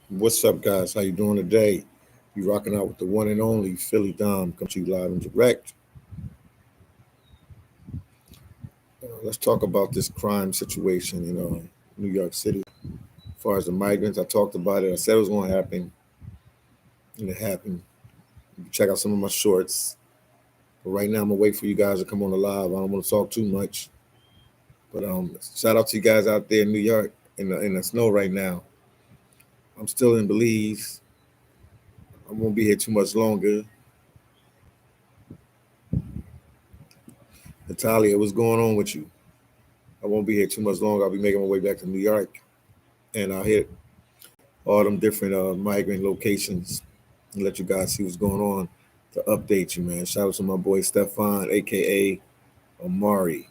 What's up, guys? How you doing today? You rocking out with the one and only Philly Dom, come to you live and direct. Let's talk about this crime situation, New York City. As far as the migrants, I talked about it. I said it was going to happen, and it happened. You can check out some of my shorts. But right now, I'm gonna wait for you guys to come on the live. I don't want to talk too much, but shout out to you guys out there in New York in the snow right now. I'm still in Belize. I won't be here too much longer. Natalia, what's going on with you? I won't be here too much longer. I'll be making my way back to New York, and I'll hit all them different migrant locations and let you guys see what's going on to update you, man. Shout out to my boy Stefan, aka Amari.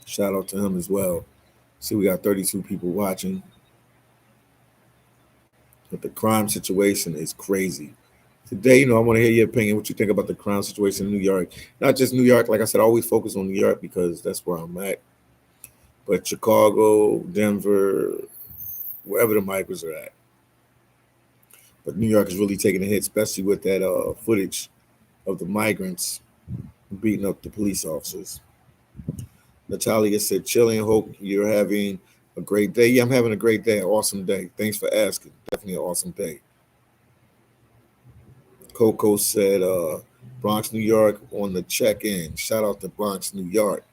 Shout out to him as well. See, we got 32 people watching, but the crime situation is crazy. Today, I want to hear your opinion. What you think about the crime situation in New York? Not just New York. Like I said, I always focus on New York because that's where I'm at. But Chicago, Denver, wherever the migrants are at. But New York is really taking a hit, especially with that footage of the migrants beating up the police officers. Natalia said, chilling. Hope you're having a great day. Yeah, I'm having a great day. An awesome day. Thanks for asking. Definitely an awesome day. Coco said, Bronx, New York on the check-in. Shout out to Bronx, New York.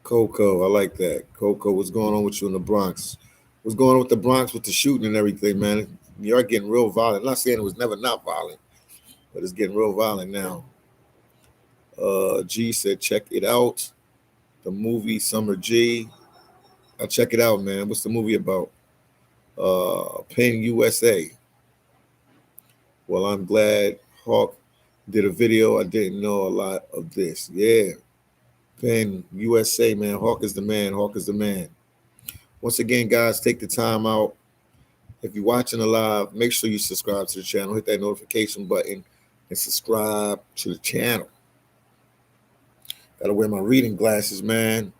Coco, I like that. Coco, what's going on with you in the Bronx? What's going on with the Bronx with the shooting and everything, man? New York getting real violent. I'm not saying it was never not violent, but it's getting real violent now. G said, check it out. The movie Summer G. I'll check it out, man. What's the movie about? Penn USA. Well, I'm glad Hawk did a video. I didn't know a lot of this. Yeah. Penn USA, man. Hawk is the man. Hawk is the man. Once again, guys, take the time out. If you're watching the live, make sure you subscribe to the channel. Hit that notification button and subscribe to the channel. Gotta wear my reading glasses, man.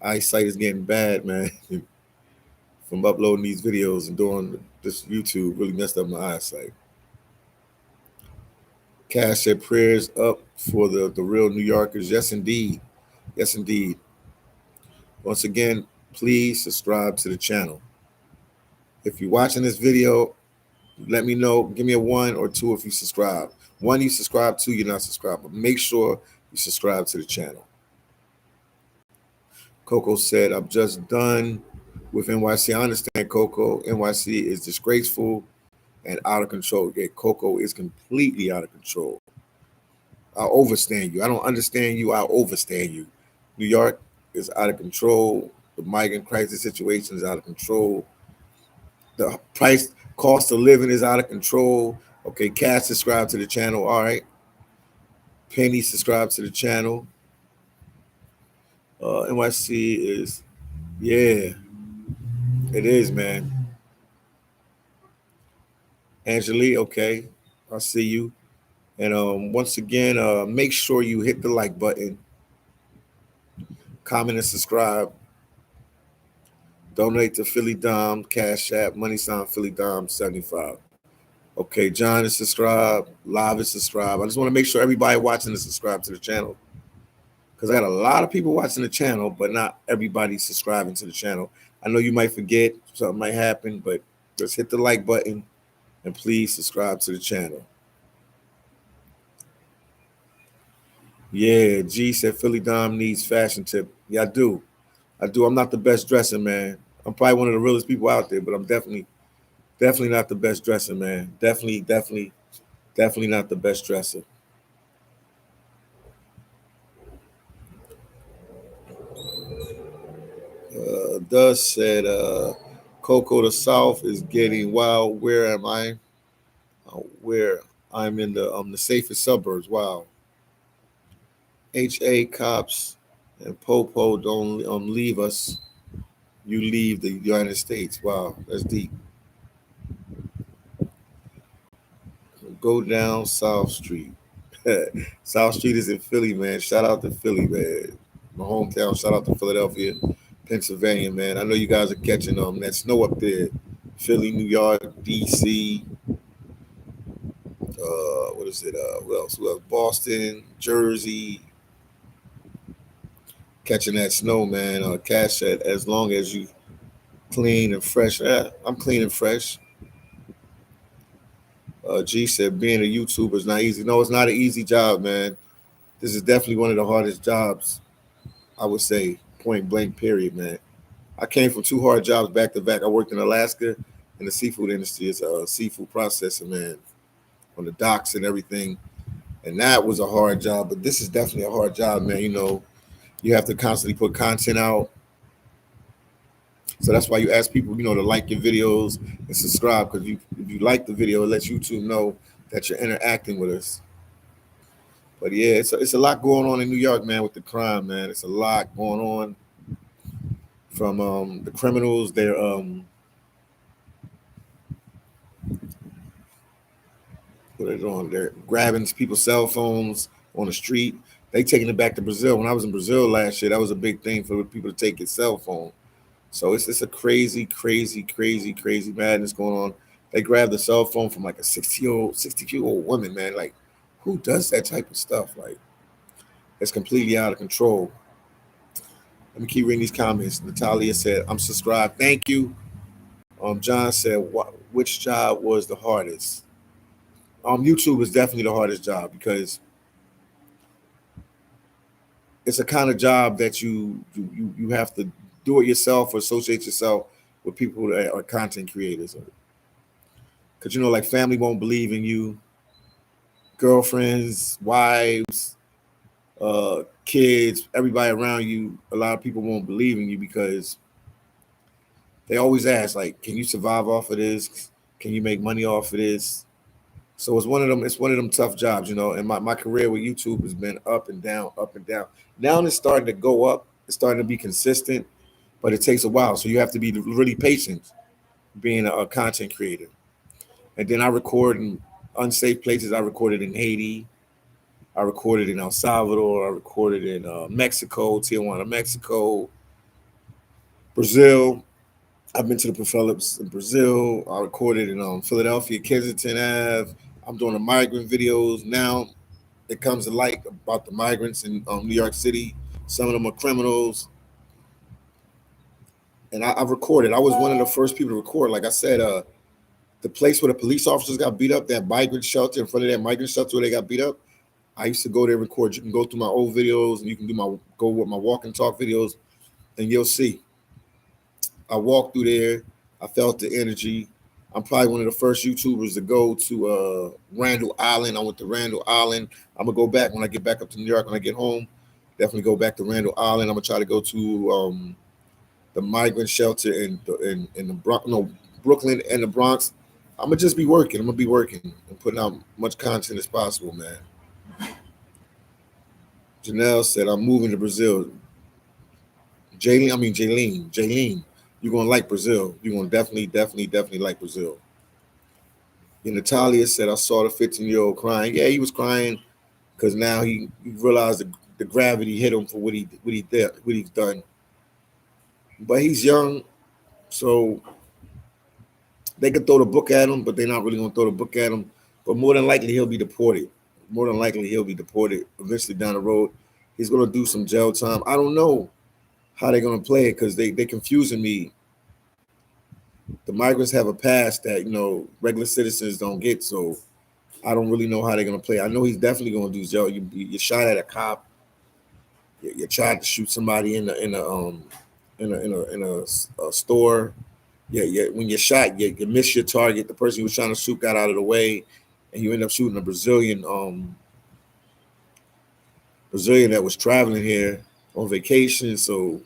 Eyesight is getting bad, man. From uploading these videos and doing this YouTube, really messed up my eyesight. Cash said prayers up for the real New Yorkers. Yes, indeed. Yes, indeed. Once again, please subscribe to the channel. If you're watching this video, let me know. Give me a 1 or 2 if you subscribe. 1, you subscribe. 2, you're not subscribed. But make sure you subscribe to the channel. Coco said, I'm just done with NYC. I understand, Coco. NYC is disgraceful and out of control. Yeah, Coco is completely out of control. I'll overstand you. I don't understand you. I'll overstand you. New York is out of control. The migrant crisis situation is out of control. The cost of living is out of control. Okay, Cash, subscribe to the channel. All right. Penny, subscribe to the channel. NYC is, yeah, it is, man. Angelique, okay, I see you. And once again, make sure you hit the like button, comment and subscribe. Donate to Philly Dom, Cash App, money sign Philly Dom 75. Okay, John is subscribed, Live is subscribed. I just want to make sure everybody watching is subscribed to the channel, because I got a lot of people watching the channel, but not everybody subscribing to the channel. I know you might forget, something might happen, but just hit the like button and please subscribe to the channel. Yeah, G said Philly Dom needs fashion tip. Yeah, I do. I'm not the best dresser, man. I'm probably one of the realest people out there, but I'm definitely not the best dresser, man. Definitely not the best dresser. Does said Coco, the South is getting wild. Where am I? Where I'm in the safest suburbs. Wow. HA cops and Popo don't leave us. You leave the United States. Wow, that's deep. Go down South Street. South Street is in Philly, man. Shout out to Philly, man. My hometown. Shout out to Philadelphia. Pennsylvania, man. I know you guys are catching that snow up there. Philly, New York, DC, what is it? What else? Well, Boston, Jersey, catching that snow, man. Cash said, as long as you clean and fresh. I'm clean and fresh. G said, being a YouTuber is not easy. No, it's not an easy job, man. This is definitely one of the hardest jobs, I would say, point blank, period, man. I came from two hard jobs back to back. I worked in Alaska in the seafood industry as a seafood processor, man, on the docks and everything. And that was a hard job, but this is definitely a hard job, man. You have to constantly put content out. So that's why you ask people, to like your videos and subscribe, because if you like the video, it lets YouTube know that you're interacting with us. But yeah, it's a lot going on in New York, man, with the crime, man. It's a lot going on from the criminals. What are they doing? They're grabbing people's cell phones on the street. They taking it back to Brazil. When I was in Brazil last year, that was a big thing for people to take your cell phone. So it's a crazy, crazy, crazy, crazy madness going on. They grabbed the cell phone from like a 60-year-old woman, man. Like, who does that type of stuff? Like, it's completely out of control. Let me keep reading these comments. Natalia said, I'm subscribed. Thank you. John said, which job was the hardest? YouTube is definitely the hardest job, because it's a kind of job that you have to do it yourself or associate yourself with people that are content creators. Because, like, family won't believe in you, girlfriends, wives, kids, everybody around you, a lot of people won't believe in you, because they always ask, like, can you survive off of this? Can you make money off of this? So it's one of them tough jobs, and my career with YouTube has been up and down, up and down. Now it's starting to go up. It's starting to be consistent, but it takes a while. So you have to be really patient being a content creator. And then I record in unsafe places. I recorded in Haiti. I recorded in El Salvador. I recorded in Mexico, Tijuana, Mexico, Brazil. I've been to the Philips in Brazil. I recorded in Philadelphia, Kensington Ave. I'm doing the migrant videos now. It comes to light about the migrants in New York City. Some of them are criminals. And I've recorded. I was one of the first people to record. Like I said, the place where the police officers got beat up, that migrant shelter, in front of that migrant shelter where they got beat up, I used to go there and record. You can go through my old videos, and you can go with my walk and talk videos, and you'll see. I walked through there. I felt the energy. I'm probably one of the first YouTubers to go to Randall Island. I went to Randall Island. I'm gonna go back when I get back up to New York. When I get home, definitely go back to Randall Island. I'm gonna try to go to the migrant shelter in the Brooklyn and the Bronx. I'm gonna just be working. I'm gonna be working and putting out much content as possible, man. Janelle said, I'm moving to Brazil. Jaylene, you're gonna like Brazil. You're gonna definitely like Brazil. And Natalia said, I saw the 15-year-old crying. Yeah, he was crying because now he realized the gravity hit him for what he's done. But he's young, so they could throw the book at him, but they're not really gonna throw the book at him. But more than likely, he'll be deported. Eventually down the road. He's gonna do some jail time. I don't know how they're gonna play it, because they confusing me. The migrants have a past that regular citizens don't get, so I don't really know how they're gonna play. I know he's definitely gonna do jail. You shot at a cop. You tried to shoot somebody in a store. Yeah. When you shot, you miss your target. The person you was trying to shoot got out of the way, and you end up shooting a Brazilian that was traveling here on vacation. So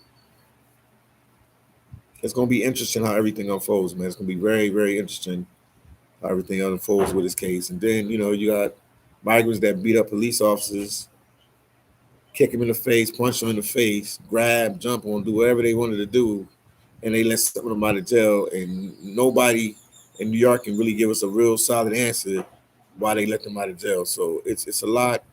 it's gonna be interesting how everything unfolds, man. It's gonna be very, very interesting how everything unfolds with this case. And then you got migrants that beat up police officers, kick him in the face, punch him in the face, grab, jump on, do whatever they wanted to do, and they let some of them out of jail. And nobody in New York can really give us a real solid answer why they let them out of jail. So it's a lot.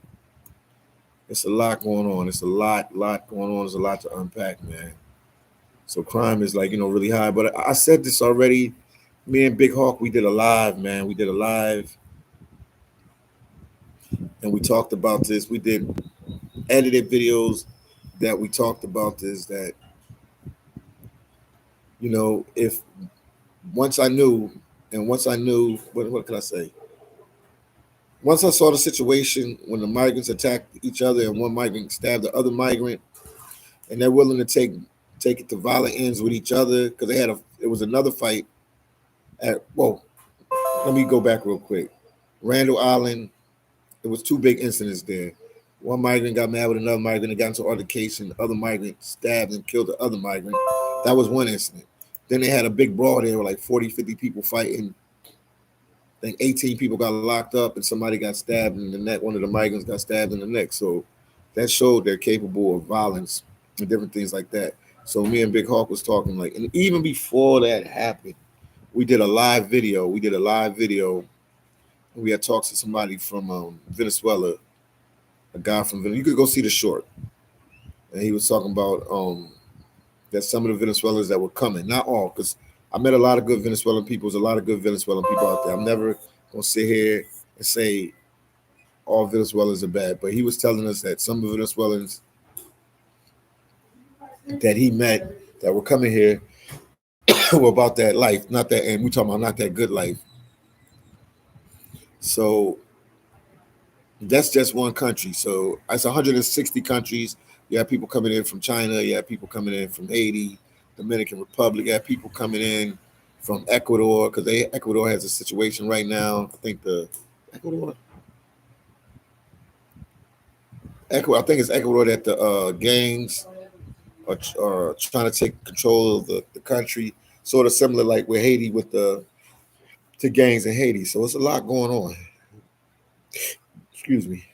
It's a lot going on. It's a lot going on. There's a lot to unpack, man. So crime is like, really high. But I said this already. Me and Big Hawk, we did a live, man. We did a live, and we talked about this. We did edited videos that we talked about this. That if once I knew, and once I knew, what can I say? Once I saw the situation when the migrants attacked each other and one migrant stabbed the other migrant, and they're willing to take it to violent ends with each other because it was another fight at let me go back real quick. Randall Island, there was two big incidents there. One migrant got mad with another migrant and got into altercation. The other migrant stabbed and killed the other migrant. That was one incident. Then they had a big brawl there with like 40, 50 people fighting. I think 18 people got locked up and somebody got stabbed in the neck. One of the migrants got stabbed in the neck. So that showed they're capable of violence and different things like that. So me and Big Hawk was talking and even before that happened, we did a live video. We had talked to somebody from Venezuela, a guy from Venezuela. You could go see the short. And he was talking about that some of the Venezuelans that were coming, not all, because I met a lot of good Venezuelan people. There's a lot of good Venezuelan people out there. I'm never going to sit here and say all Venezuelans are bad, but he was telling us that some of the Venezuelans that he met that were coming here were about that life, not that, and we talking about not that good life. So that's just one country. So it's 160 countries. You have people coming in from China. You have people coming in from Haiti, Dominican Republic. You have people coming in from Ecuador because Ecuador has a situation right now. I think I think it's Ecuador that the gangs are trying to take control of the country. Sort of similar like with Haiti with the gangs in Haiti. So it's a lot going on. Excuse me.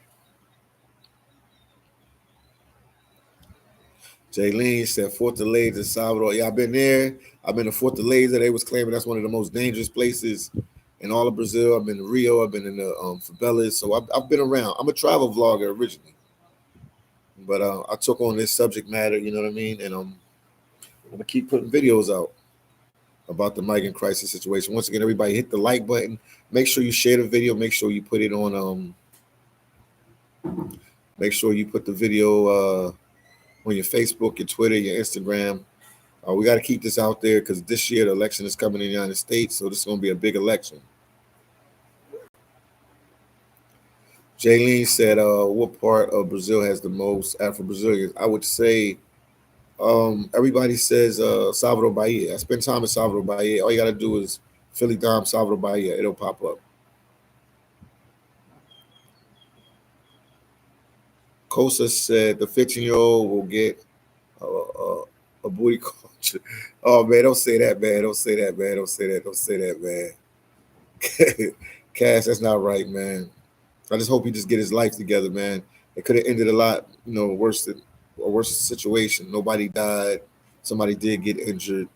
Jaylene said Fort Lauderdale in Salvador. Yeah, I've been there. I've been to Fort Lauderdale. They was claiming that's one of the most dangerous places in all of Brazil. I've been to Rio. I've been in the favelas. So I've been around. I'm a travel vlogger originally, but I took on this subject matter. You know what I mean? And I'm gonna keep putting videos out about the migrant crisis situation. Once again, everybody hit the like button. Make sure you share the video. Make sure you put it on. Make sure you put the video on your Facebook, your Twitter, your Instagram. We got to keep this out there because this year the election is coming in the United States, so this is going to be a big election. Jaylene said, what part of Brazil has the most Afro-Brazilians? I would say everybody says Salvador Bahia. I spend time in Salvador Bahia. All you got to do is phillydom Salvador Bahia. It'll pop up. Kosa said the 15-year-old will get a booty culture. Oh, man, don't say that, man. Don't say that, man. Don't say that. Don't say that, man. Cash, that's not right, man. I just hope he just get his life together, man. It could have ended a lot, worse situation. Nobody died. Somebody did get injured.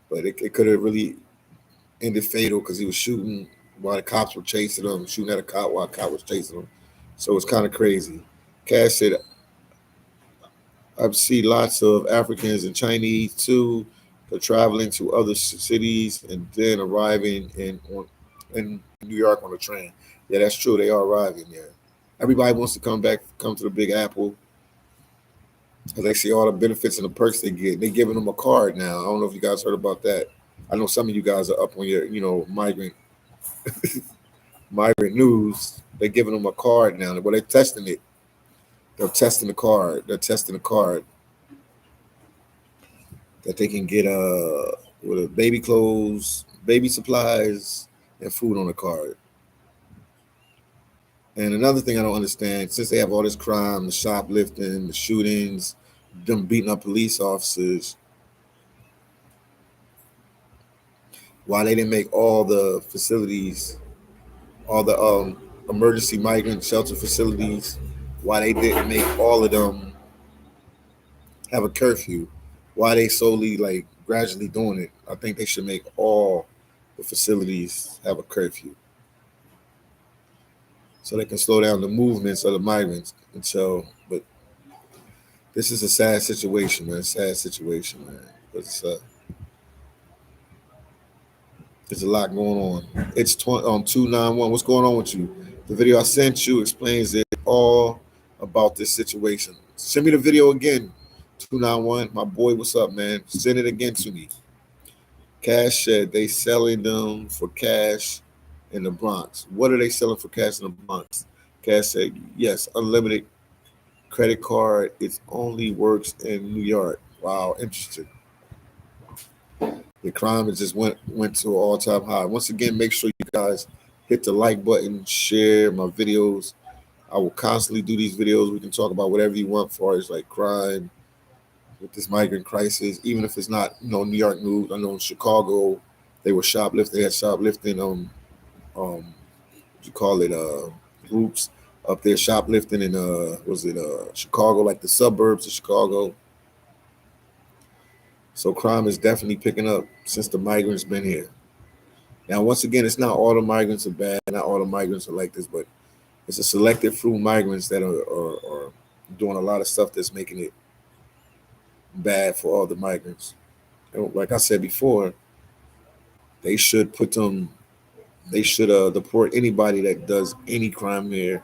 But it could have really ended fatal because he was shooting while the cops were chasing him, shooting at a cop while a cop was chasing him. So it's kind of crazy. Cash said, I see lots of Africans and Chinese too. They're traveling to other cities and then arriving in New York on a train. Yeah, that's true. They are arriving. Yeah, everybody wants to come to the Big Apple because they see all the benefits and the perks they get. They're giving them a card now. I don't know if you guys heard about that. I know some of you guys are up on your migrant news. They're giving them a card now. Well, they're testing it. They're testing the card. That they can get with baby clothes, baby supplies, and food on the card. And another thing I don't understand, since they have all this crime, the shoplifting, the shootings, them beating up police officers, why they didn't make all the facilities, all the emergency migrant shelter facilities, why they didn't make all of them have a curfew, why they solely gradually doing it. I think they should make all the facilities have a curfew so they can slow down the movements of the migrants. And so, but This is a sad situation, man. Sad situation, man. There's a lot going on. It's 291. What's going on with you? The video I sent you explains it all about this situation. Send me the video again. 291. My boy, what's up, man? Send it again to me. Cash said they selling them for cash in the Bronx. What are they selling for cash in the Bronx? Cash said, yes, unlimited credit card. It only works in New York. Wow, interesting. The crime has just went to an all-time high. Once again, make sure you guys hit the like button, share my videos. I will constantly do these videos. We can talk about whatever you want, as far as like crime with this migrant crisis, even if it's not, New York news. I know in Chicago they were shoplifting. They had shoplifting what you call it, groups up there shoplifting in was it Chicago, like the suburbs of Chicago. So crime is definitely picking up since the migrants been here. Now, once again, it's not all the migrants are bad. Not all the migrants are like this, but it's a selected few migrants that are doing a lot of stuff that's making it bad for all the migrants. And like I said before, they should put them. They should deport anybody that does any crime here.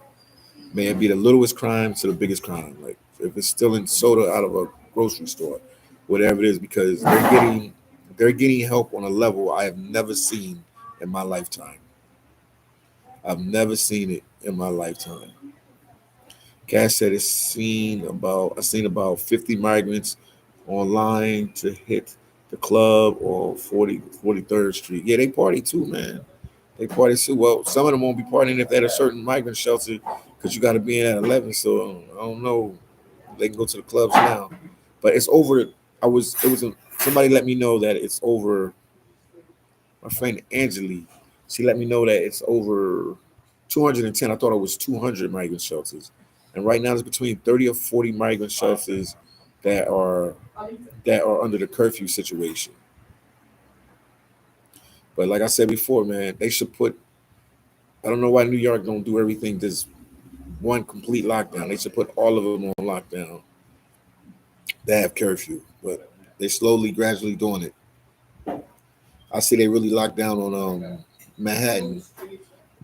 May it be the littlest crime to the biggest crime. Like if it's stealing soda out of a grocery store, whatever it is, because they're getting help on a level I have never seen in my lifetime. I've never seen it in my lifetime. Cash said I've seen about 50 migrants online to hit the club or 43rd Street. Yeah, they party too, man. They party too. Well, some of them won't be partying if they're at a certain migrant shelter because you got to be in at 11. So I don't know. They can go to the clubs now, but it's over. Somebody let me know that it's over. My friend Angeli, she let me know that it's over 210. I thought it was 200 migrant shelters, and right now there's between 30 or 40 migrant shelters that are under the curfew situation. But like I said before, man, they should put. I don't know why New York don't do everything just one complete lockdown. They should put all of them on lockdown. They have curfew, but they slowly, gradually doing it. I see they really locked down on Manhattan.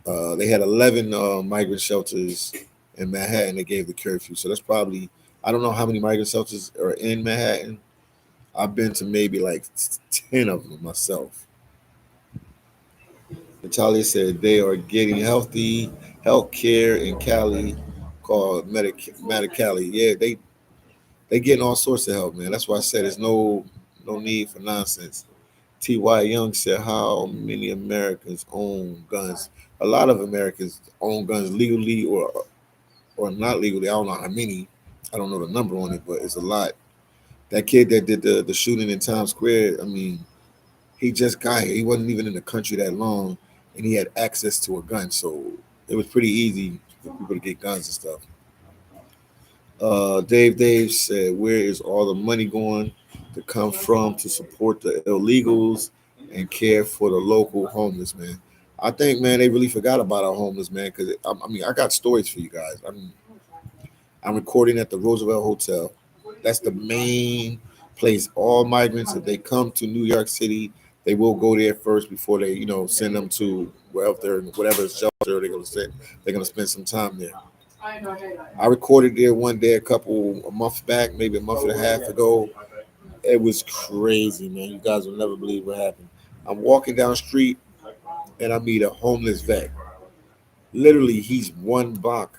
They had 11 migrant shelters in Manhattan. They gave the curfew, so that's probably, I don't know how many migrant shelters are in Manhattan. I've been to maybe like 10 of them myself. Natalia said they are getting health care in Cali called Medi-Cali. Yeah, they getting all sorts of help, man. That's why I said there's no need for nonsense. T.Y. Young said, how many Americans own guns? A lot of Americans own guns legally or not legally. I don't know how many. I don't know the number on it, but it's a lot. That kid that did the shooting in Times Square, I mean, he just got here. He wasn't even in the country that long, and he had access to a gun. So it was pretty easy for people to get guns and stuff. Dave said, where is all the money going to come from to support the illegals and care for the local homeless, man? I think, man, they really forgot about our homeless, man, because, I mean, I got stories for you guys. I'm recording at the Roosevelt Hotel. That's the main place. All migrants, if they come to New York City, they will go there first before they, send them to whatever shelter they're going to send. They're going to spend some time there. I recorded there one day a month back, maybe a month and a half ago. It was crazy, man. You guys will never believe what happened. I'm walking down the street and I meet a homeless vet. Literally, he's one block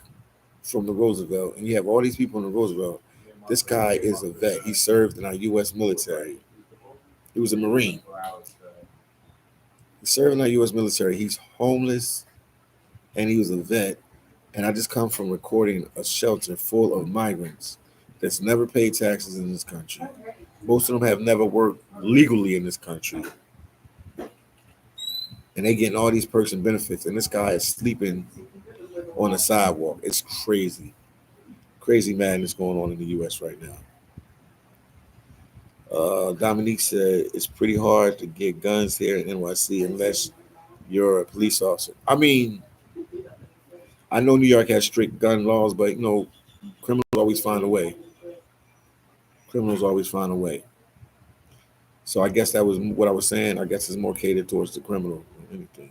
from the Roosevelt, and you have all these people in the Roosevelt. This guy is a vet. He served in our U.S. military. He was a Marine. He served in our U.S. military. He's homeless, and he was a vet. And I just come from recording a shelter full of migrants that's never paid taxes in this country. Most of them have never worked legally in this country. And they getting all these perks and benefits. And this guy is sleeping on the sidewalk. It's crazy. Crazy madness going on in the U.S. right now. Dominique said it's pretty hard to get guns here in NYC unless you're a police officer. I mean, I know New York has strict gun laws, but criminals always find a way. Criminals always find a way. So I guess that was what I was saying. I guess it's more catered towards the criminal than anything.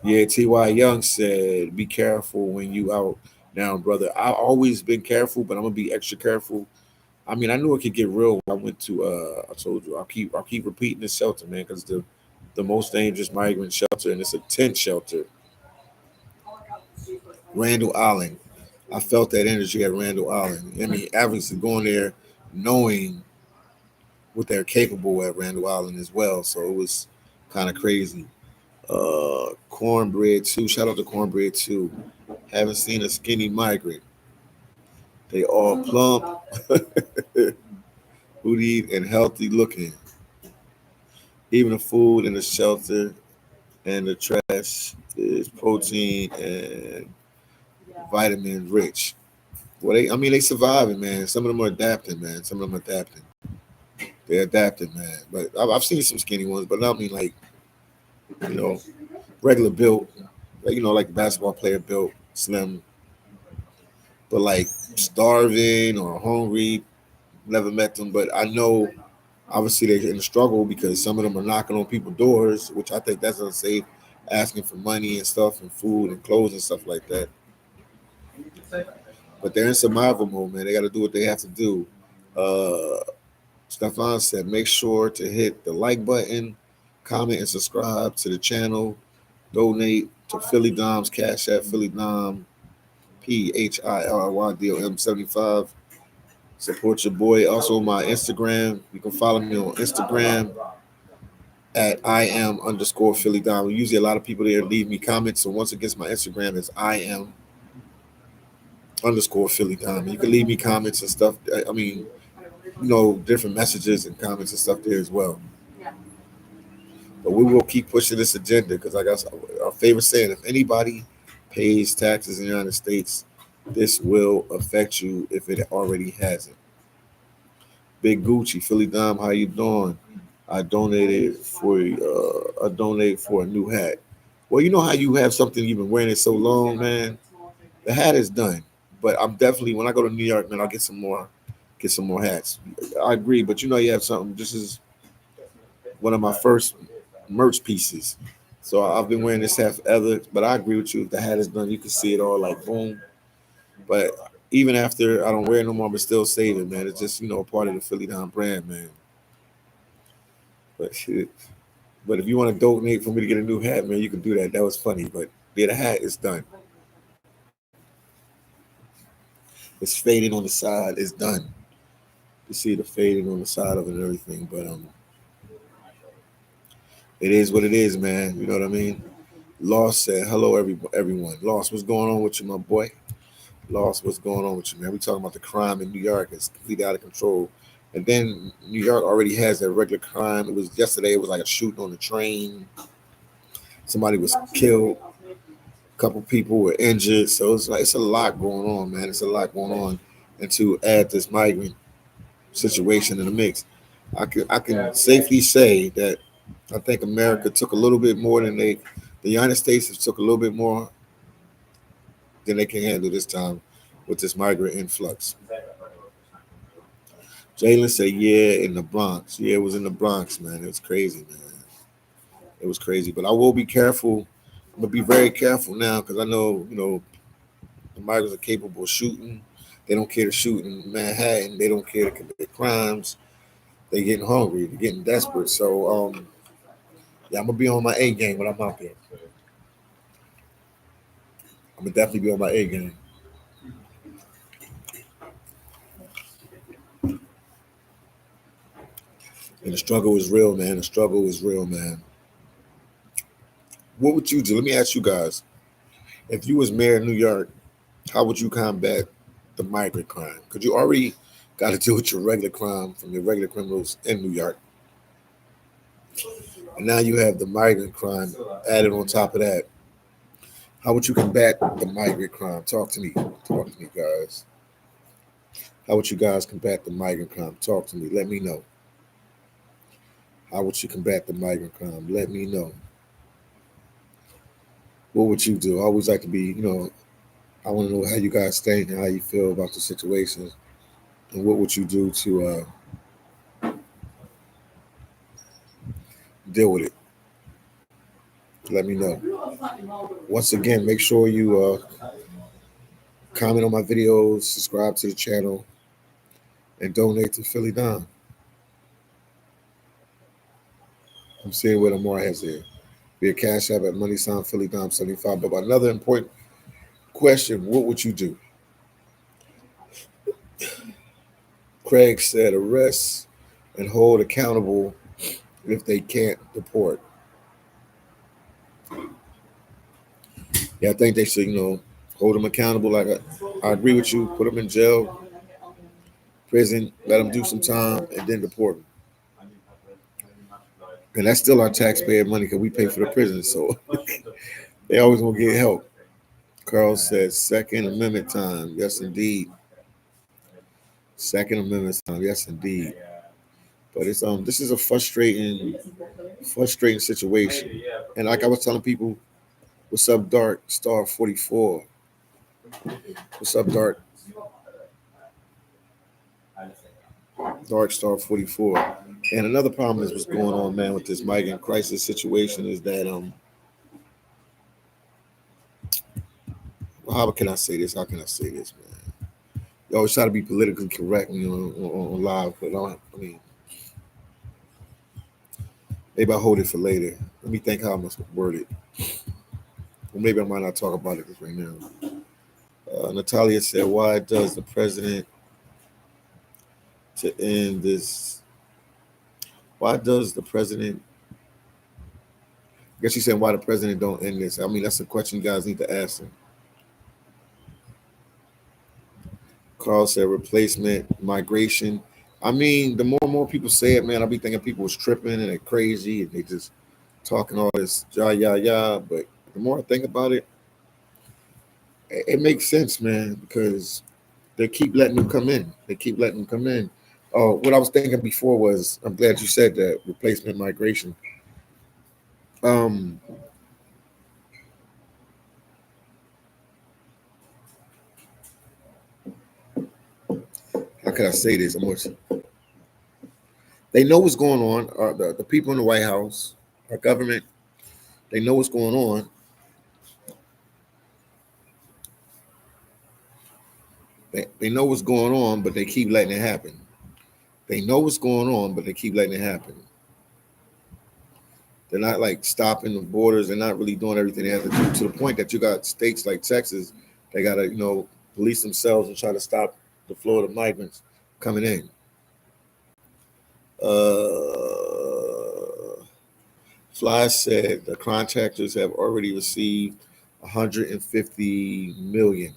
Yeah, T.Y. Young said, "Be careful when you out now, brother." I've always been careful, but I'm gonna be extra careful. I mean, I knew it could get real when I went to. I told you, I'll keep repeating this shelter, man, because the most dangerous migrant shelter, and it's a tent shelter. Randall Island. I felt that energy at Randall Island. I mean, obviously going there, knowing what they're capable at Randall Island as well. So it was kind of crazy. Cornbread too. Shout out to Cornbread too. Haven't seen a skinny migrant. They all plump, booty, and healthy looking. Even the food and the shelter and the trash is protein and vitamin rich. Well, I mean, they surviving, man. Some of them are adapting, man. Some of them are adapting. They're adapting, man. But I've seen some skinny ones, but I mean, like, you know, regular built, like, like the basketball player built, slim, but like starving or hungry. Never met them, but I know obviously they're in a struggle because some of them are knocking on people's doors, which I think that's unsafe, asking for money and stuff and food and clothes and stuff like that. But they're in survival mode, man. They got to do what they have to do. Uh, Stefan said, make sure to hit the like button, comment, and subscribe to the channel. Donate to Philly Dom's Cash App, Philly Dom, PHILLYDOM 75. Support your boy. Also, my Instagram. You can follow me on Instagram at I am underscore Philly Dom. Usually, a lot of people there leave me comments. So, once again, my Instagram is I am underscore Philly Dom. You can leave me comments and stuff. I mean, different messages and comments and stuff there as well. But we will keep pushing this agenda because, like our favorite saying, if anybody pays taxes in the United States, this will affect you if it already hasn't. Big Gucci, Philly Dom, how you doing? I donated for a new hat. Well, you know how you have something you've been wearing it so long, man. The hat is done, but I'm definitely when I go to New York, man, I'll get some more hats. I agree, but you have something. This is one of my first merch pieces, so I've been wearing this hat forever. But I agree with you. If the hat is done, you can see it all like boom. But even after I don't wear it no more, I'm still saving, man. It's just a part of the Philly Down brand, man. But shit. But if you want to donate for me to get a new hat, man, you can do that. That was funny. But yeah, the hat is done. It's fading on the side. It's done. You see the fading on the side of it and everything. But it is what it is, man. You know what I mean? Lost said, hello, everyone. Lost, what's going on with you, my boy? Lost, what's going on with you, man? We talking about the crime in New York. It's completely out of control. And then New York already has that regular crime. It was yesterday. It was like a shooting on the train. Somebody was killed. A couple people were injured. So it's a lot going on, man. It's a lot going on. And to add this migrant situation in the mix, I can safely say that I think America took a little bit more than the United States has took a little bit more than they can handle this time with this migrant influx. Jalen said, yeah, in the Bronx. Yeah, it was in the Bronx, man. It was crazy, man. It was crazy. But I will be careful. I'm going to be very careful now because I know, the migrants are capable of shooting. They don't care to shoot in Manhattan. They don't care to commit crimes. They're getting hungry. They're getting desperate. So, yeah, I'm going to be on my A game when I'm out there. I'm going to definitely be on my A game. And the struggle is real, man. The struggle is real, man. What would you do? Let me ask you guys. If you was mayor of New York, how would you combat the migrant crime? Because you already got to deal with your regular crime from your regular criminals in New York. And now you have the migrant crime added on top of that. How would you combat the migrant crime? Talk to me. Talk to me, guys. How would you guys combat the migrant crime? Talk to me. Let me know. How would you combat the migrant crime? Let me know. What would you do? I always like to be, I want to know how you guys think and how you feel about the situation. And what would you do to deal with it? Let me know. Once again, make sure you comment on my videos, subscribe to the channel, and donate to phillydom. I'm seeing where the more has here. Be a cash app at money sign phillydom75. But another important question: what would you do? Craig said, arrest and hold accountable if they can't deport. Yeah, I think they should, hold them accountable. I agree with you. Put them in jail, prison, let them do some time, and then deport them. And that's still our taxpayer money because we pay for the prison. So they always gonna get help. Carl said, Second Amendment time. Yes, indeed. Second Amendment time. Yes, indeed. But it's this is a frustrating situation. And like I was telling people, what's up, Dark Star 44? What's up, Dark Star 44? And another problem is what's going on, man, with this migrant crisis situation is that how can I say this? How can I say this, man? You always try to be politically correct, on live, but I mean, maybe I'll hold it for later. Let me think how I must word it. Or maybe I might not talk about it right now. Natalia said, why does the president to end this? Why does the president? I guess she's saying why the president don't end this. I mean, that's a question you guys need to ask him. Carl said replacement migration. I mean, the more and more people say it, man, I'll be thinking people was tripping and they're crazy and they just talking all this yeah. But the more I think about it, it makes sense, man, because they keep letting them come in. They keep letting them come in. What I was thinking before was, I'm glad you said that, replacement migration. Um, how can I say this? They know what's going on. The people in the White House, our government, they know what's going on. They know what's going on, but they keep letting it happen. They know what's going on, but they keep letting it happen. They're not like stopping the borders. They're not really doing everything they have to do, to the point that you got states like Texas, they got to, police themselves and try to stop the flow of the migrants coming in. Fly said the contractors have already received 150 million.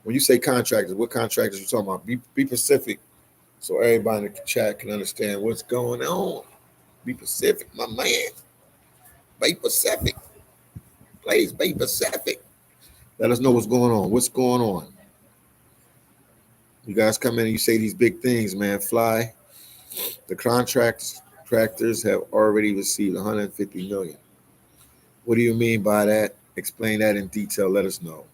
When you say contractors, what contractors are you talking about? Be specific so everybody in the chat can understand what's going on. Be Pacific, my man. Be Pacific. Please be Pacific. Let us know what's going on. What's going on? You guys come in and you say these big things, man. Fly. The contractors have already received 150 million. What do you mean by that? Explain that in detail. Let us know.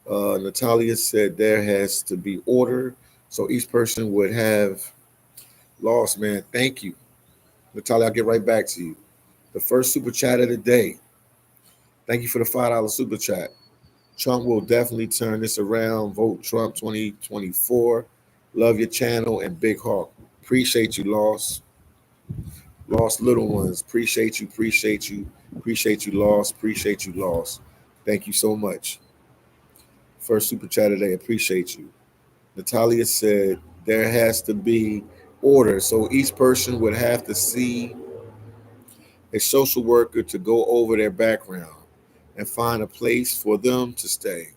Natalia said there has to be order, so each person would have lost, man. Thank you. Natalia, I'll get right back to you. The first super chat of the day. Thank you for the $5 super chat. Trump will definitely turn this around. Vote Trump 2024. Love your channel and Big Hawk. Appreciate you, Lost little ones. Appreciate you, Lost. Appreciate you, Lost. Thank you so much. First super chat today. Appreciate you. Natalia said there has to be order, so each person would have to see a social worker to go over their background and find a place for them to stay.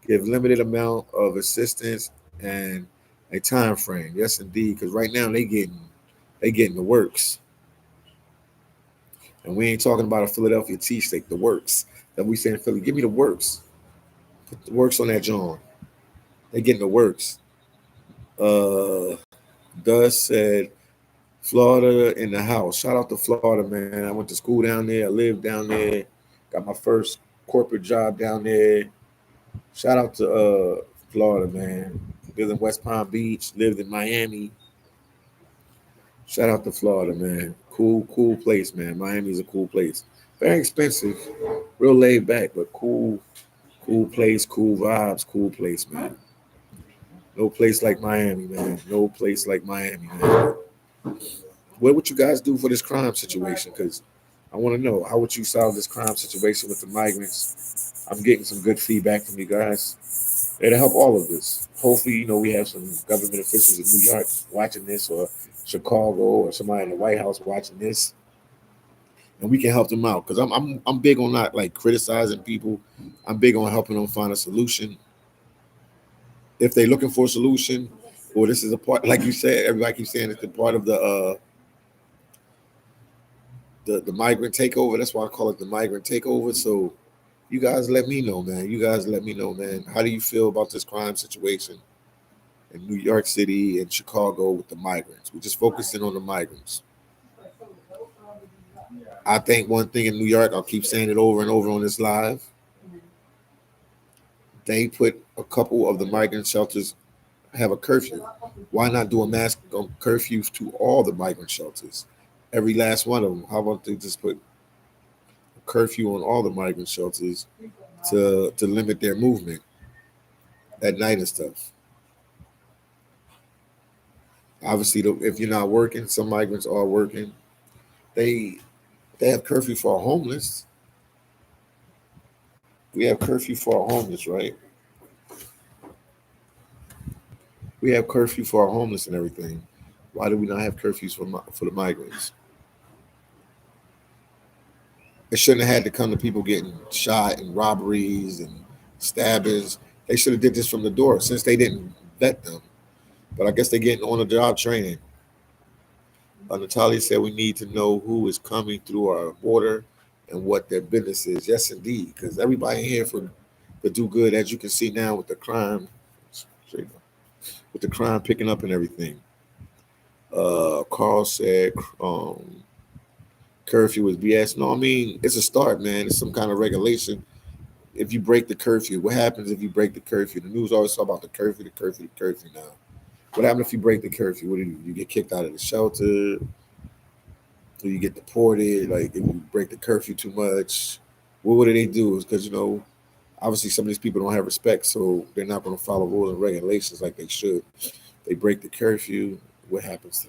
Give limited amount of assistance and a time frame. Yes, indeed, because right now they getting the works, and we ain't talking about a Philadelphia cheesesteak. The works that we say in Philly. Give me the works. Put the works on that John. They getting the works. Dust said Florida in the house. Shout out to Florida, man. I went to school down there. I lived down there. Got my first corporate job down there. Shout out to Florida, man. lived in West Palm Beach, lived in Miami. Shout out to Florida, man. Cool place, man. Miami's a cool place. Very expensive, real laid back, but cool place, cool vibes, cool place, man. No place like Miami, man. No place like Miami, man. What would you guys do for this crime situation? Because I want to know, how would you solve this crime situation with the migrants? I'm getting some good feedback from you guys. It'll help all of us. Hopefully, we have some government officials in New York watching this, or Chicago, or somebody in the White House watching this, and we can help them out. Because I'm big on not like criticizing people. I'm big on helping them find a solution. If they're looking for a solution, or this is a part, like you said, everybody keeps saying it's the part of the migrant takeover. That's why I call it the migrant takeover. So you guys let me know, man. You guys let me know, man. How do you feel about this crime situation in New York City and Chicago with the migrants? We're just focusing on the migrants. I think one thing in New York, I'll keep saying it over and over on this live, they put a couple of the migrant shelters have a curfew. Why not do a mass curfew to all the migrant shelters? Every last one of them. How about they just put a curfew on all the migrant shelters to limit their movement at night and stuff? Obviously, if you're not working, some migrants are working. They have curfew for our homeless. We have curfew for our homeless, right? We have curfew for our homeless and everything. Why do we not have curfews for the migrants? It shouldn't have had to come to people getting shot and robberies and stabbings. They should have did this from the door since they didn't vet them. But I guess they're getting on the job training. Natalia said we need to know who is coming through our border and what their business is. Yes, indeed, because everybody here for do good, as you can see now with the crime, picking up and everything. Carl said curfew is BS. No, I mean it's a start, man. It's some kind of regulation. If you break the curfew, what happens if you break the curfew? The news always talk about the curfew now. What happens if you break the curfew? What do you get kicked out of the shelter? Do you get deported? Like if you break the curfew too much, what do they do? Because obviously some of these people don't have respect, so they're not going to follow rules and regulations like they should. They break the curfew. What happens to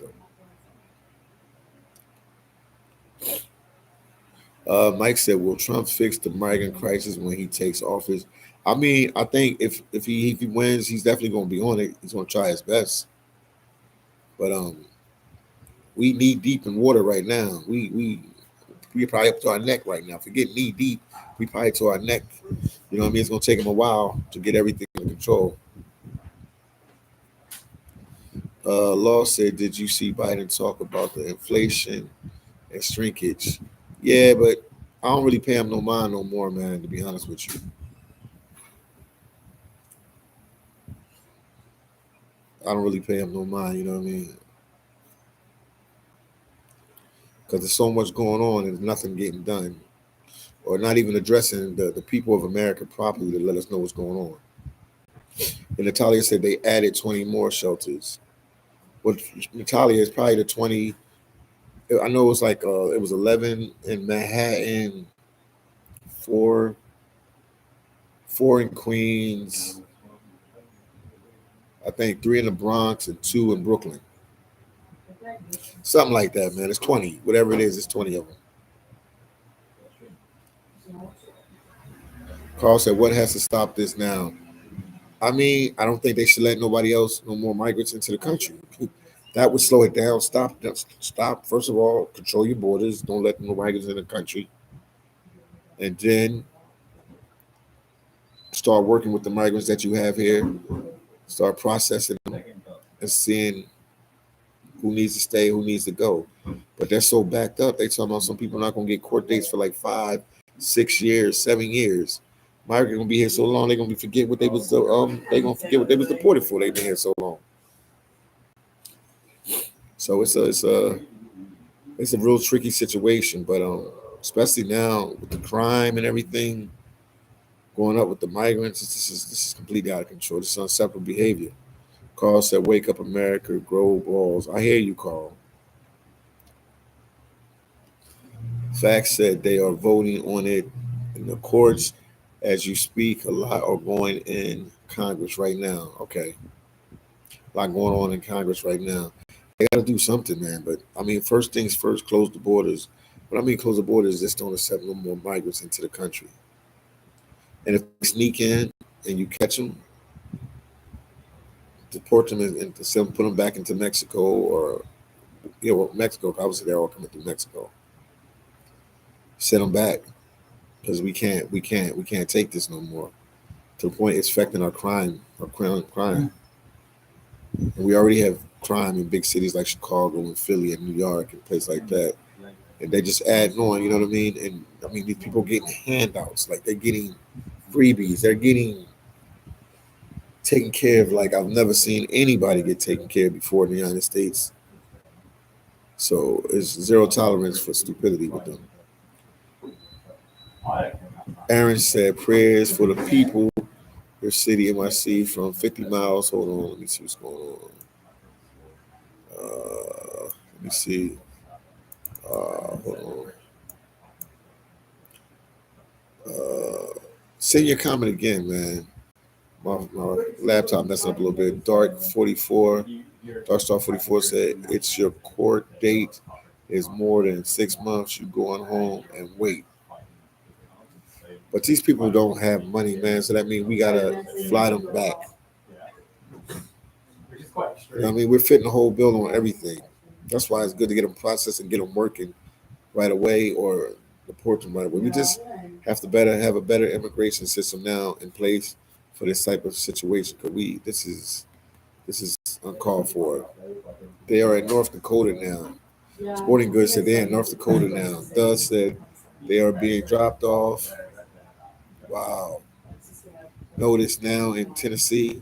them? Mike said, "Will Trump fix the migrant crisis when he takes office?" I mean, I think if he wins, he's definitely going to be on it. He's going to try his best. But we knee deep in water right now. We probably up to our neck right now. Forget knee deep, we probably to our neck. You know what I mean? It's going to take him a while to get everything under control. Law said, "Did you see Biden talk about the inflation and shrinkage?" Yeah, but I don't really pay him no mind no more, man, to be honest with you. I don't really pay him no mind, you know what I mean? Because there's so much going on and nothing getting done, or not even addressing the people of America properly to let us know what's going on. And Natalia said they added 20 more shelters. Well, Natalia is probably the 20. I know it's like it was 11 in Manhattan, four in Queens, I think 3 in the Bronx and 2 in Brooklyn. Something like that, man. It's 20. Whatever it is, it's 20 of them. Carl said, "What has to stop this now?" I mean, I don't think they should let nobody else, no more migrants into the country. That would slow it down. Stop. First of all, control your borders. Don't let no migrants in the country. And then start working with the migrants that you have here. Start processing them and seeing who needs to stay, who needs to go. But they're so backed up. They talking about some people not going to get court dates for like 5, 6 years, 7 years. Migrants gonna be here so long they're gonna forget what they was they gonna forget what they was deported for. They've been here so long. So it's a real tricky situation. But especially now with the crime and everything going up with the migrants, this is completely out of control. This is unacceptable behavior. Carl said, "Wake up, America, grow balls." I hear you, Carl. Facts said they are voting on it in the courts as you speak. A lot are going in Congress right now. Okay, a lot going on in Congress right now. They got to do something, man. But I mean, first things first, close the borders. What I mean, close the borders, just don't accept no more migrants into the country. And if they sneak in and you catch them, deport them and put them back into Mexico or Mexico. Obviously, they're all coming through Mexico. Send them back because we can't take this no more. To the point it's affecting our crime. And we already have crime in big cities like Chicago and Philly and New York and places like that. And they just adding on, you know what I mean? And I mean, these people getting handouts, like they're getting freebies, they're getting taken care of like I've never seen anybody get taken care of before in the United States. So it's zero tolerance for stupidity with them. Aaron said prayers for the people, your city, NYC, from 50 miles. Hold on, let me see what's going on. Let me see. Hold on. Send your comment again, man. My laptop messing up a little bit. Dark 44, Dark Star 44 said it's your court date is more than 6 months. You going home and wait. But these people don't have money, man. So that means we gotta fly them back. You know what I mean, we're fitting the whole bill on everything. That's why it's good to get them processed and get them working right away or deport them right away. We just have to have a better immigration system now in place for this type of situation. Cause this is uncalled for. They are in North Dakota now. Sporting Goods said they're in North Dakota now. Doug said they are being dropped off. Wow. Notice now in Tennessee.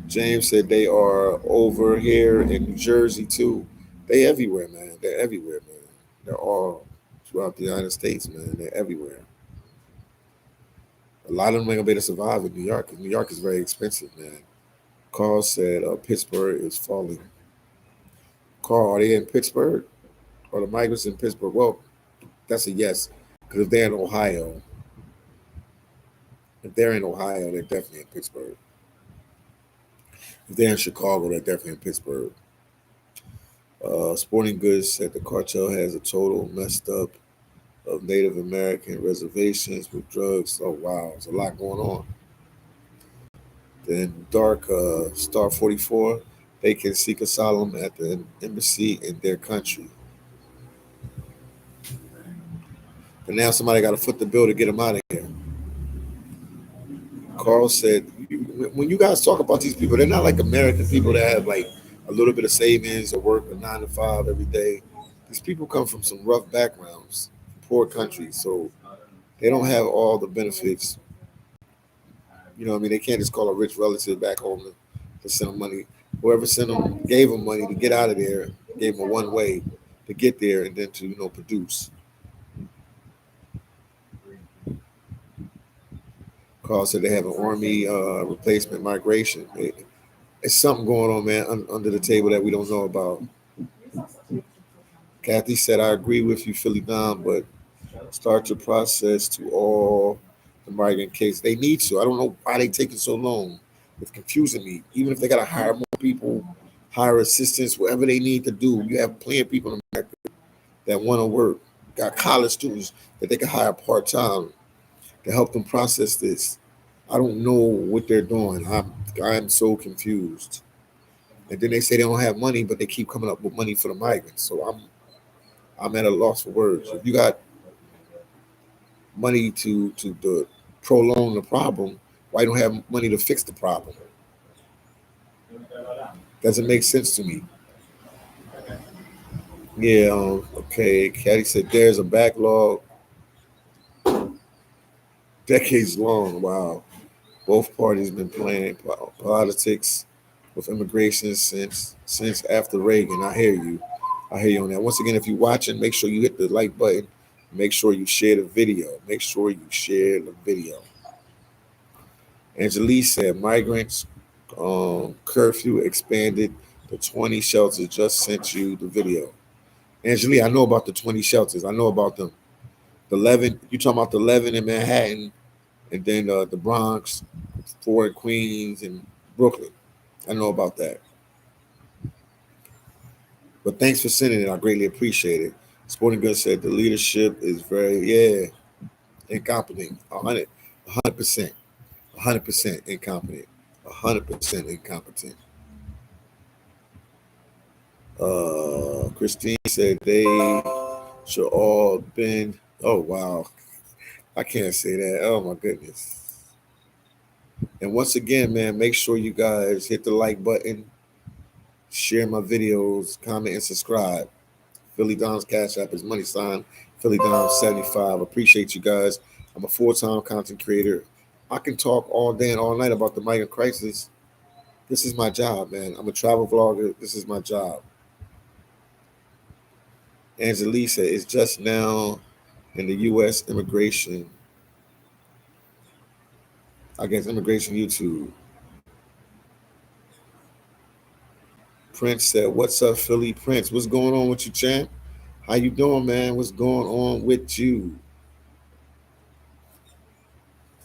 James said they are over here in New Jersey too. They everywhere, man. They're everywhere, man. They're all throughout the United States, man. They're everywhere. A lot of them ain't gonna be able to survive in New York because New York is very expensive, man. Carl said Pittsburgh is falling. Carl, are they in Pittsburgh? Or the migrants in Pittsburgh? Well, that's a yes. Because if they're in Ohio, they're definitely in Pittsburgh. If they're in Chicago, they're definitely in Pittsburgh. Sporting Goods said the cartel has a total messed up of Native American reservations with drugs. Oh wow, there's a lot going on. Then Dark Star 44, they can seek asylum at the embassy in their country. But now somebody got to foot the bill to get them out of here. Carl said, when you guys talk about these people, they're not like American people that have like a little bit of savings or work a 9 to 5 every day. These people come from some rough backgrounds, poor countries, so they don't have all the benefits. You know what I mean? They can't just call a rich relative back home to send them money. Whoever sent them gave them money to get out of there, gave them a one way to get there and then to, produce. Carl said they have an army replacement migration. It's something going on, man, under the table that we don't know about. Kathy said, I agree with you, phillydom, but start the process to all the migrant case. They need to. I don't know why they taking so long. It's confusing me. Even if they got to hire more people, hire assistants, whatever they need to do, you have plenty of people in America that want to work. Got college students that they can hire part-time to help them process this. I don't know what they're doing. I'm so confused. And then they say they don't have money, but they keep coming up with money for the migrants. So I'm at a loss for words. If you got money to prolong the problem, why don't have money to fix the problem? Doesn't make sense to me. Yeah, okay. Caddy said there's a backlog decades long. Wow. Both parties been playing politics with immigration since after Reagan. I hear you. I hear you on that. Once again, if you're watching, make sure you hit the like button. Make sure you share the video. Make sure you share the video. Angelique said migrants Curfew expanded to 20 shelters. Just sent you the video. Angelique, I know about the 20 shelters. I know about them. The 11, you talking about the 11 in Manhattan, and then the Bronx, 4 in Queens, and Brooklyn. I know about that. But thanks for sending it. I greatly appreciate it. Sporting Goods said the leadership is very, incompetent. 100%. 100% incompetent. 100% incompetent. Christine said they should all been. Oh wow, I can't say that. Oh my goodness. And once again, man, make sure you guys hit the like button, share my videos, comment, and subscribe. Philly Dom's Cash App is money sign Philly Dom 75. Appreciate you guys. I'm a full-time content creator. I can talk all day and all night about the migrant crisis. This is my job, man. I'm a travel vlogger. This is my job. Angelisa is just now in the U.S. immigration. I guess immigration YouTube. Prince said, "What's up, Philly Prince? What's going on with you, champ? How you doing, man? What's going on with you?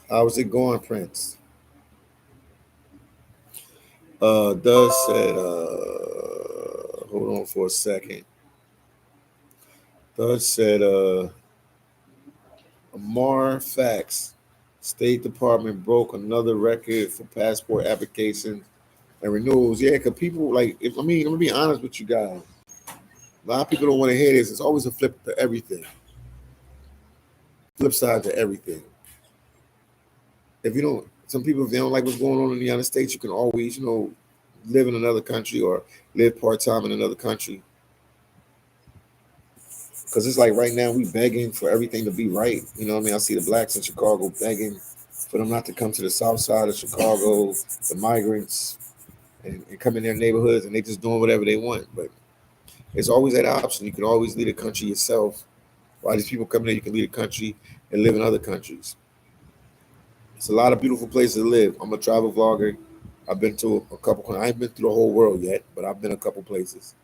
How's it going, Prince?" Doug said, hold on for a second. Doug said, Amar Facts, State Department broke another record for passport applications and renewals. Yeah, because people like, I'm gonna be honest with you guys. A lot of people don't want to hear this. It's always a flip to everything. Flip side to everything. If you don't, some people, if they don't like what's going on in the United States, you can always, live in another country or live part time in another country. Because it's like right now we begging for everything to be right. You know what I mean? I see the blacks in Chicago begging for them not to come to the south side of Chicago, the migrants, and come in their neighborhoods, and they just doing whatever they want. But it's always that option. You can always leave the country yourself. Why these people come in, you can leave the country and live in other countries. It's a lot of beautiful places to live. I'm a travel vlogger. I've been to a couple. I haven't been through the whole world yet, but I've been a couple places.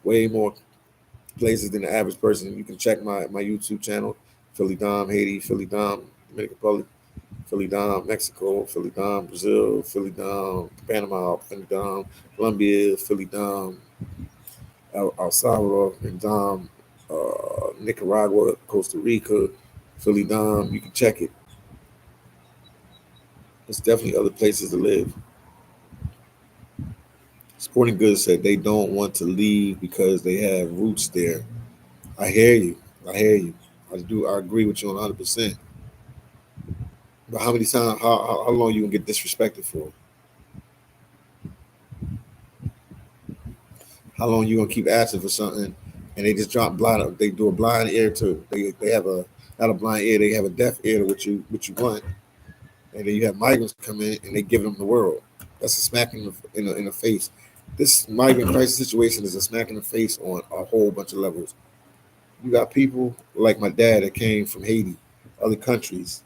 Way more places than the average person. You can check my YouTube channel, Philly Dom Haiti, Philly Dom Dominican Republic, Philly Dom Mexico, Philly Dom Brazil, Philly Dom Panama, Philly Dom Colombia, Philly Dom El Salvador, and Dom Nicaragua, Costa Rica, Philly Dom. You can check it. There's definitely other places to live. Sporting Goods said they don't want to leave because they have roots there. I hear you. I hear you. I do. I agree with you 100%. But how many times? How long you gonna get disrespected for? How long you gonna keep asking for something, and they just drop blind? They do a blind ear to. They have a not a blind ear. They have a deaf ear to what you want, and then you have migrants come in and they give them the world. That's a smack in the face. This migrant crisis situation is a smack in the face on a whole bunch of levels. You got people like my dad that came from Haiti, other countries,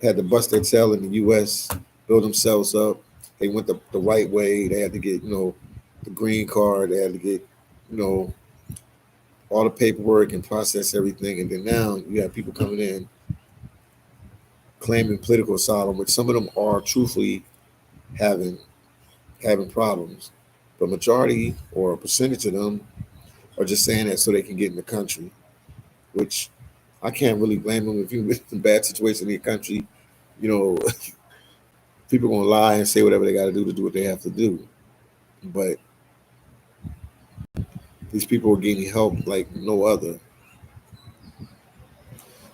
had to bust their tail in the U.S., build themselves up. They went the right way. They had to get, the green card. They had to get, you know, all the paperwork and process everything. And then now you have people coming in claiming political asylum, which some of them are truthfully having problems. But majority or a percentage of them are just saying that so they can get in the country, which I can't really blame them. If you're in a bad situation in your country, you know, people gonna lie and say whatever they got to do what they have to do. But these people are getting help like no other.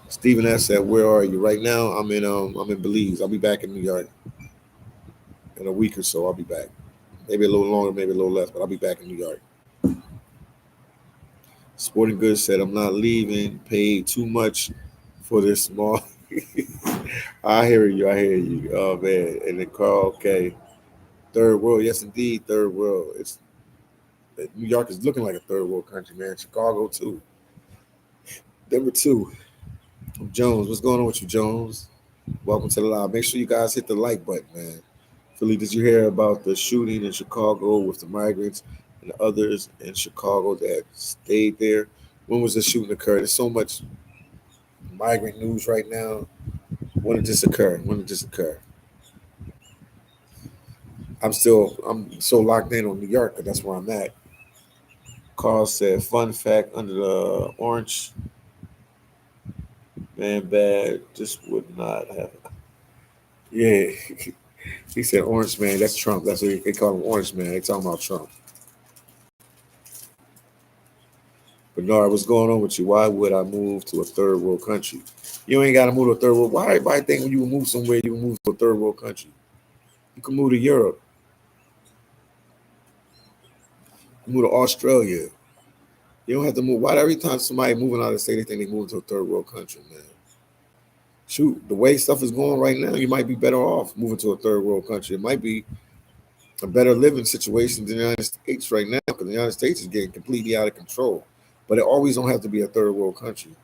Stephen S said, "Where are you right now?" I'm in Belize. I'll be back in New York in a week or so. I'll be back. Maybe a little longer, maybe a little less, but I'll be back in New York. Sporting Goods said, "I'm not leaving. Paid too much for this small." I hear you. I hear you. Oh man. And then Carl, okay. Third world, yes indeed, third world. It's New York is looking like a third world country, man. Chicago too. Denver too. Jones, what's going on with you, Jones? Welcome to the live. Make sure you guys hit the like button, man. Philly, did you hear about the shooting in Chicago with the migrants and others in Chicago that stayed there? When was the shooting occurred? There's so much migrant news right now. When did this occur? When did this occur? I'm so locked in on New York because that's where I'm at. Carl said, fun fact under the orange man bad just would not have. Yeah, he said orange man. That's Trump. That's what they call him, orange man. They talking about Trump. But no, what's going on with you? Why would I move to a third world country? You ain't got to move to a third world. Why everybody think when you move somewhere, you move to a third world country? You can move to Europe. You move to Australia. You don't have to move. Why every time somebody moving out of the state, they think they move to a third world country, man? Shoot, the way stuff is going right now, you might be better off moving to a third world country. It might be a better living situation than the United States right now because the United States is getting completely out of control. But it always don't have to be a third world country.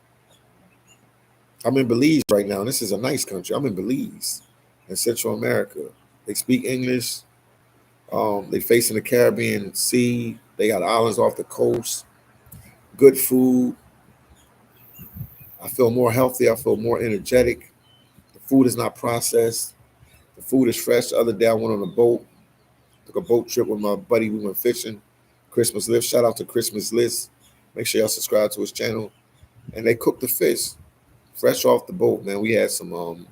I'm in Belize right now, and this is a nice country. I'm in Belize in Central America. They speak English. They facing the Caribbean Sea. They got islands off the coast. Good food. I feel more healthy. I feel more energetic. The food is not processed. The food is fresh. The other day I went on a boat. Took a boat trip with my buddy. We went fishing. Christmas List. Shout out to Christmas List. Make sure y'all subscribe to his channel. And they cooked the fish fresh off the boat, man. We had some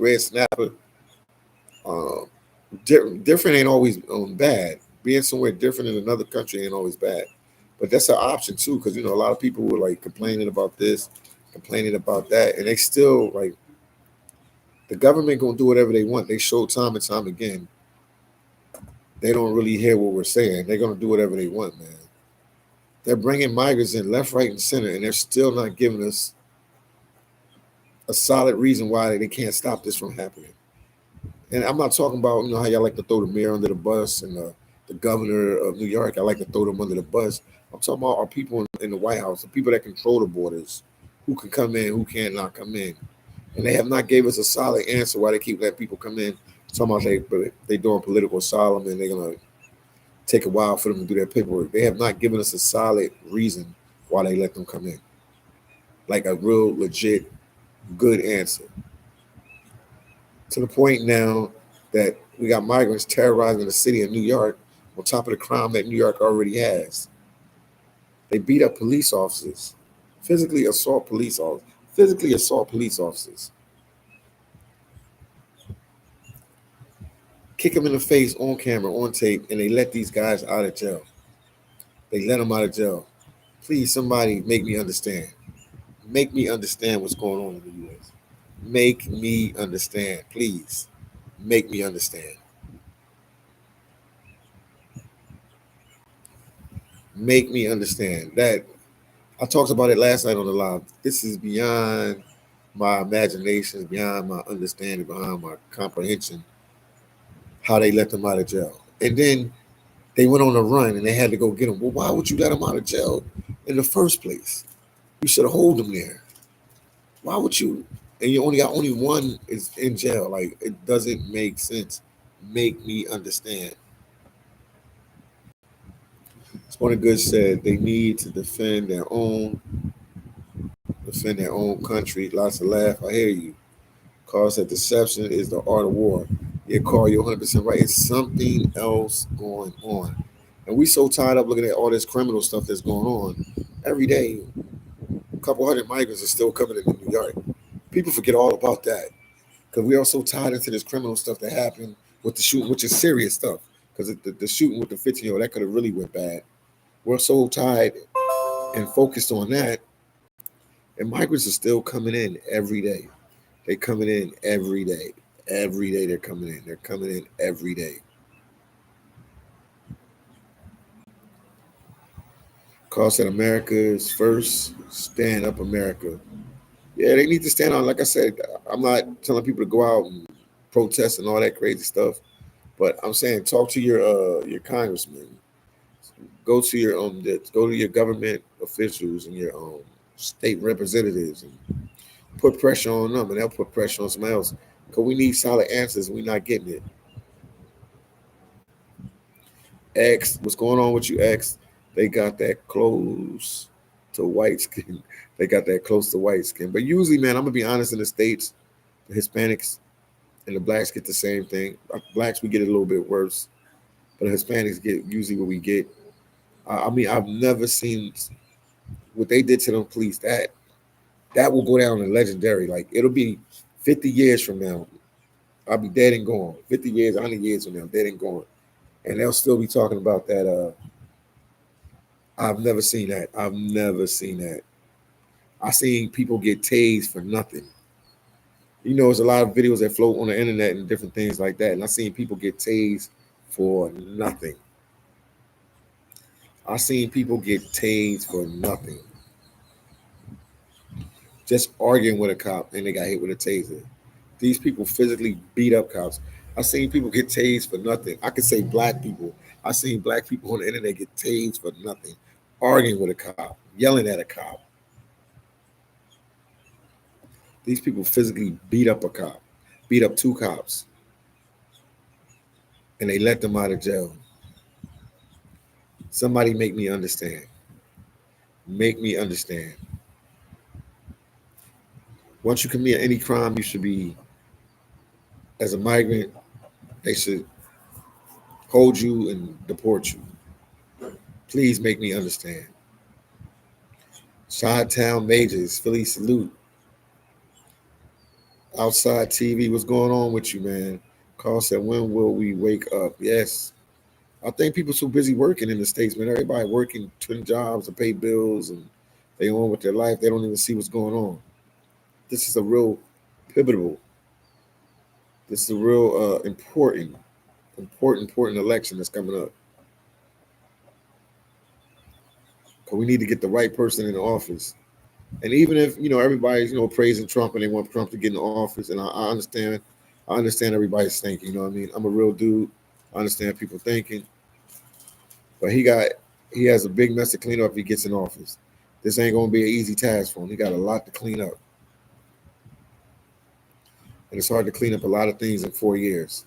red snapper. Different ain't always bad. Being somewhere different in another country ain't always bad. But that's an option too, because a lot of people were like complaining about this, complaining about that, and they still like the government gonna do whatever they want. They show time and time again. They don't really hear what we're saying. They're gonna do whatever they want, man. They're bringing migrants in left, right, and center, and they're still not giving us a solid reason why they can't stop this from happening. And I'm not talking about how y'all like to throw the mayor under the bus and the governor of New York. I like to throw them under the bus. I'm talking about our people in the White House, the people that control the borders, who can come in, who cannot come in. And they have not gave us a solid answer why they keep letting people come in. Talking about they doing political asylum and they're gonna take a while for them to do their paperwork. They have not given us a solid reason why they let them come in. Like a real legit good answer. To the point now that we got migrants terrorizing the city of New York on top of the crime that New York already has. They beat up police officers, physically assault police officers, kick them in the face on camera, on tape, and they let these guys out of jail. They let them out of jail. Please, somebody make me understand. Make me understand what's going on in the U.S. Make me understand, please. Make me understand. Make me understand that. I talked about it last night on the live. This is beyond my imagination, beyond my understanding, beyond my comprehension, how they let them out of jail. And then they went on a run and they had to go get them. Well, why would you let them out of jail in the first place? You should have hold them there. Why would you? And you only got one is in jail. Like, it doesn't make sense. Make me understand. Spawning Good said they need to defend their own country. Lots of laugh. I hear you. Carl said deception is the art of war. Yeah, Carl, you're 100% right. It's something else going on. And we so tied up looking at all this criminal stuff that's going on. Every day, a couple hundred migrants are still coming into New York. People forget all about that because we are so tied into this criminal stuff that happened with the shooting, which is serious stuff. Because the shooting with the 15-year-old, that could have really went bad. We're so tied and focused on that. And migrants are still coming in every day. They're coming in every day. Every day they're coming in. They're coming in every day. Carl said America is first. Stand up, America. Yeah, they need to stand on. Like I said, I'm not telling people to go out and protest and all that crazy stuff, but I'm saying talk to your congressman. Go to your government officials and your state representatives and put pressure on them, and they'll put pressure on somebody else. Because we need solid answers. We're not getting it. X, what's going on with you, X? They got that close to white skin. They got that close to white skin. But usually, man, I'm gonna be honest, in the States, the Hispanics and the blacks get the same thing. Blacks, we get it a little bit worse, but the Hispanics get usually what we get. I mean, I've never seen what they did to them police. That will go down in legendary. Like, it'll be 50 years from now. I'll be dead and gone. 50 years, 100 years from now, dead and gone. And they'll still be talking about that. I've never seen that. I've never seen that. I seen people get tased for nothing. You know, there's a lot of videos that float on the internet and different things like that. And I seen people get tased for nothing. I seen people get tased for nothing. Just arguing with a cop and they got hit with a taser. These people physically beat up cops. I seen people get tased for nothing. I could say black people. I seen black people on the internet get tased for nothing. Arguing with a cop, yelling at a cop. These people physically beat up a cop, beat up two cops, and they let them out of jail. Somebody make me understand. Make me understand. Once you commit any crime, you should be, as a migrant, they should hold you and deport you. Please make me understand. Chi-Town Majors, Philly salute. Outside TV, what's going on with you, man? Carl said, when will we wake up? Yes. I think people so busy working in the States, man. Everybody working twin jobs to pay bills and they on with their life. They don't even see what's going on. This is a real pivotal. This is a real important election that's coming up. Because we need to get the right person in the office. And even if, everybody's, praising Trump and they want Trump to get in the office, and I understand everybody's thinking, you know what I mean? I'm a real dude. I understand people thinking. But he has a big mess to clean up if he gets in office. This ain't gonna be an easy task for him. He got a lot to clean up. And it's hard to clean up a lot of things in 4 years.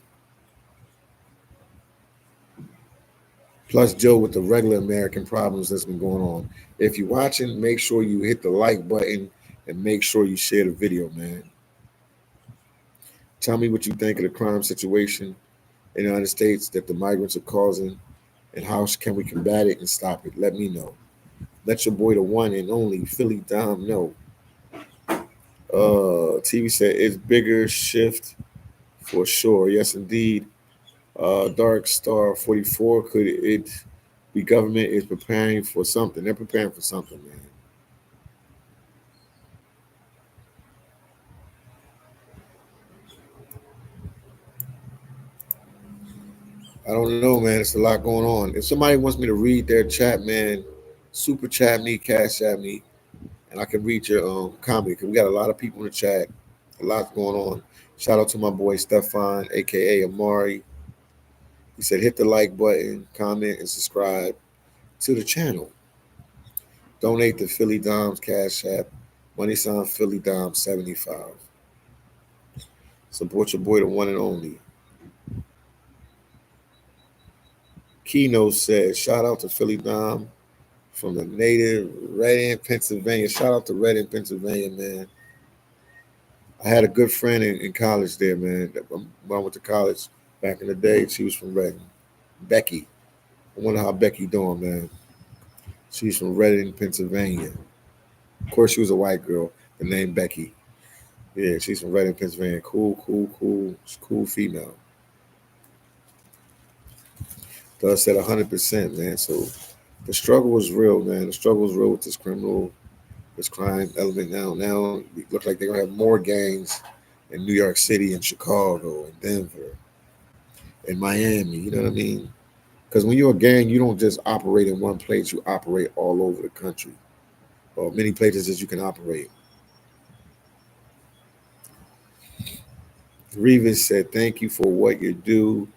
Plus Joe with the regular American problems that's been going on. If you're watching, make sure you hit the like button and make sure you share the video, man. Tell me what you think of the crime situation in the United States that the migrants are causing, and how can we combat it and stop it? Let me know. Let your boy, the one and only Philly Dom, know. TV said it's bigger shift for sure. Yes, indeed. Dark Star 44, could it be government is preparing for something? They're preparing for something, man. I don't know, man. It's a lot going on. If somebody wants me to read their chat, man, super chat me, cash at me, and I can read your comment. Because we got a lot of people in the chat. A lot going on. Shout out to my boy Stefan, aka Amari. He said hit the like button, comment, and subscribe to the channel. Donate to Philly Dom's Cash App. Money sign Philly Dom 75. Support your boy, the one and only. Keynote said, shout out to Philly Dom from the native Reading, Pennsylvania. Shout out to Reading, Pennsylvania, man. I had a good friend in college there, man. When I went to college back in the day, she was from Reading. Becky. I wonder how Becky doing, man. She's from Reading, Pennsylvania. Of course, she was a white girl. The name Becky. Yeah, she's from Reading, Pennsylvania. Cool female. Does said 100%, man. So the struggle was real, man. The struggle was real with this crime element now. Now it looks like they're gonna have more gangs in New York City and Chicago and Denver and Miami. You know what I mean? Because when you're a gang, you don't just operate in one place. You operate all over the country, or many places that you can operate. Revis said, "Thank you for what you do.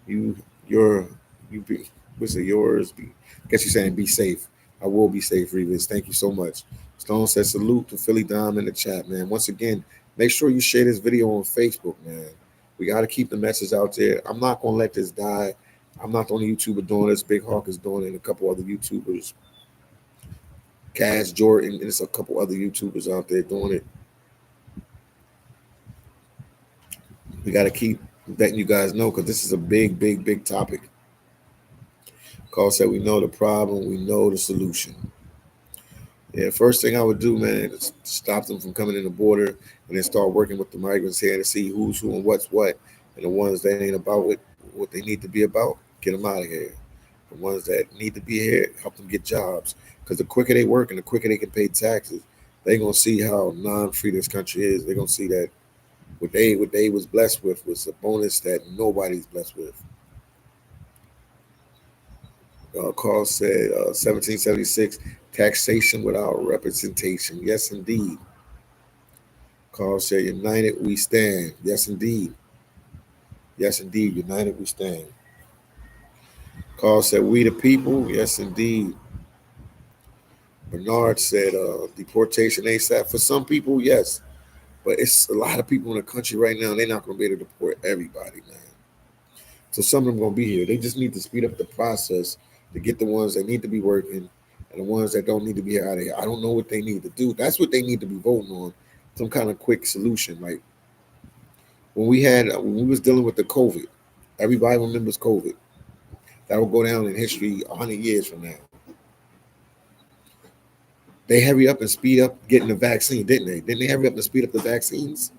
You, your, you be. What's it? Yours? Be. I guess you're saying be safe. I will be safe, Revis. Thank you so much." Stone said, "Salute to Philly Dom in the chat, man. Once again, make sure you share this video on Facebook, man. We got to keep the message out there. I'm not gonna let this die. I'm not the only YouTuber doing this. Big Hawk is doing it, and a couple other YouTubers. Cass Jordan, and there's a couple other YouTubers out there doing it. We got to keep letting you guys know because this is a big, big, big topic. Carl said we know the problem, we know the solution. Yeah, first thing I would do, man, is stop them from coming in the border and then start working with the migrants here to see who's who and what's what. And the ones that ain't about what they need to be about, get them out of here. The ones that need to be here, help them get jobs. Because the quicker they work and the quicker they can pay taxes, they're going to see how non-free this country is. They're going to see that what they was blessed with was a bonus that nobody's blessed with. Carl said 1776, taxation without representation. Yes, indeed. Carl said, united we stand. Yes, indeed. Yes, indeed. United we stand. Carl said, we the people. Yes, indeed. Bernard said, deportation ASAP. For some people, yes. But it's a lot of people in the country right now. They're not going to be able to deport everybody, man. So some of them going to be here. They just need to speed up the process to get the ones that need to be working and the ones that don't need to be out of here. I don't know what they need to do. That's what they need to be voting on. Some kind of quick solution. Like when we was dealing with the COVID, everybody remembers COVID. That will go down in history 100 years from now. They hurry up and speed up getting the vaccine, didn't they? Didn't they hurry up and speed up the vaccines?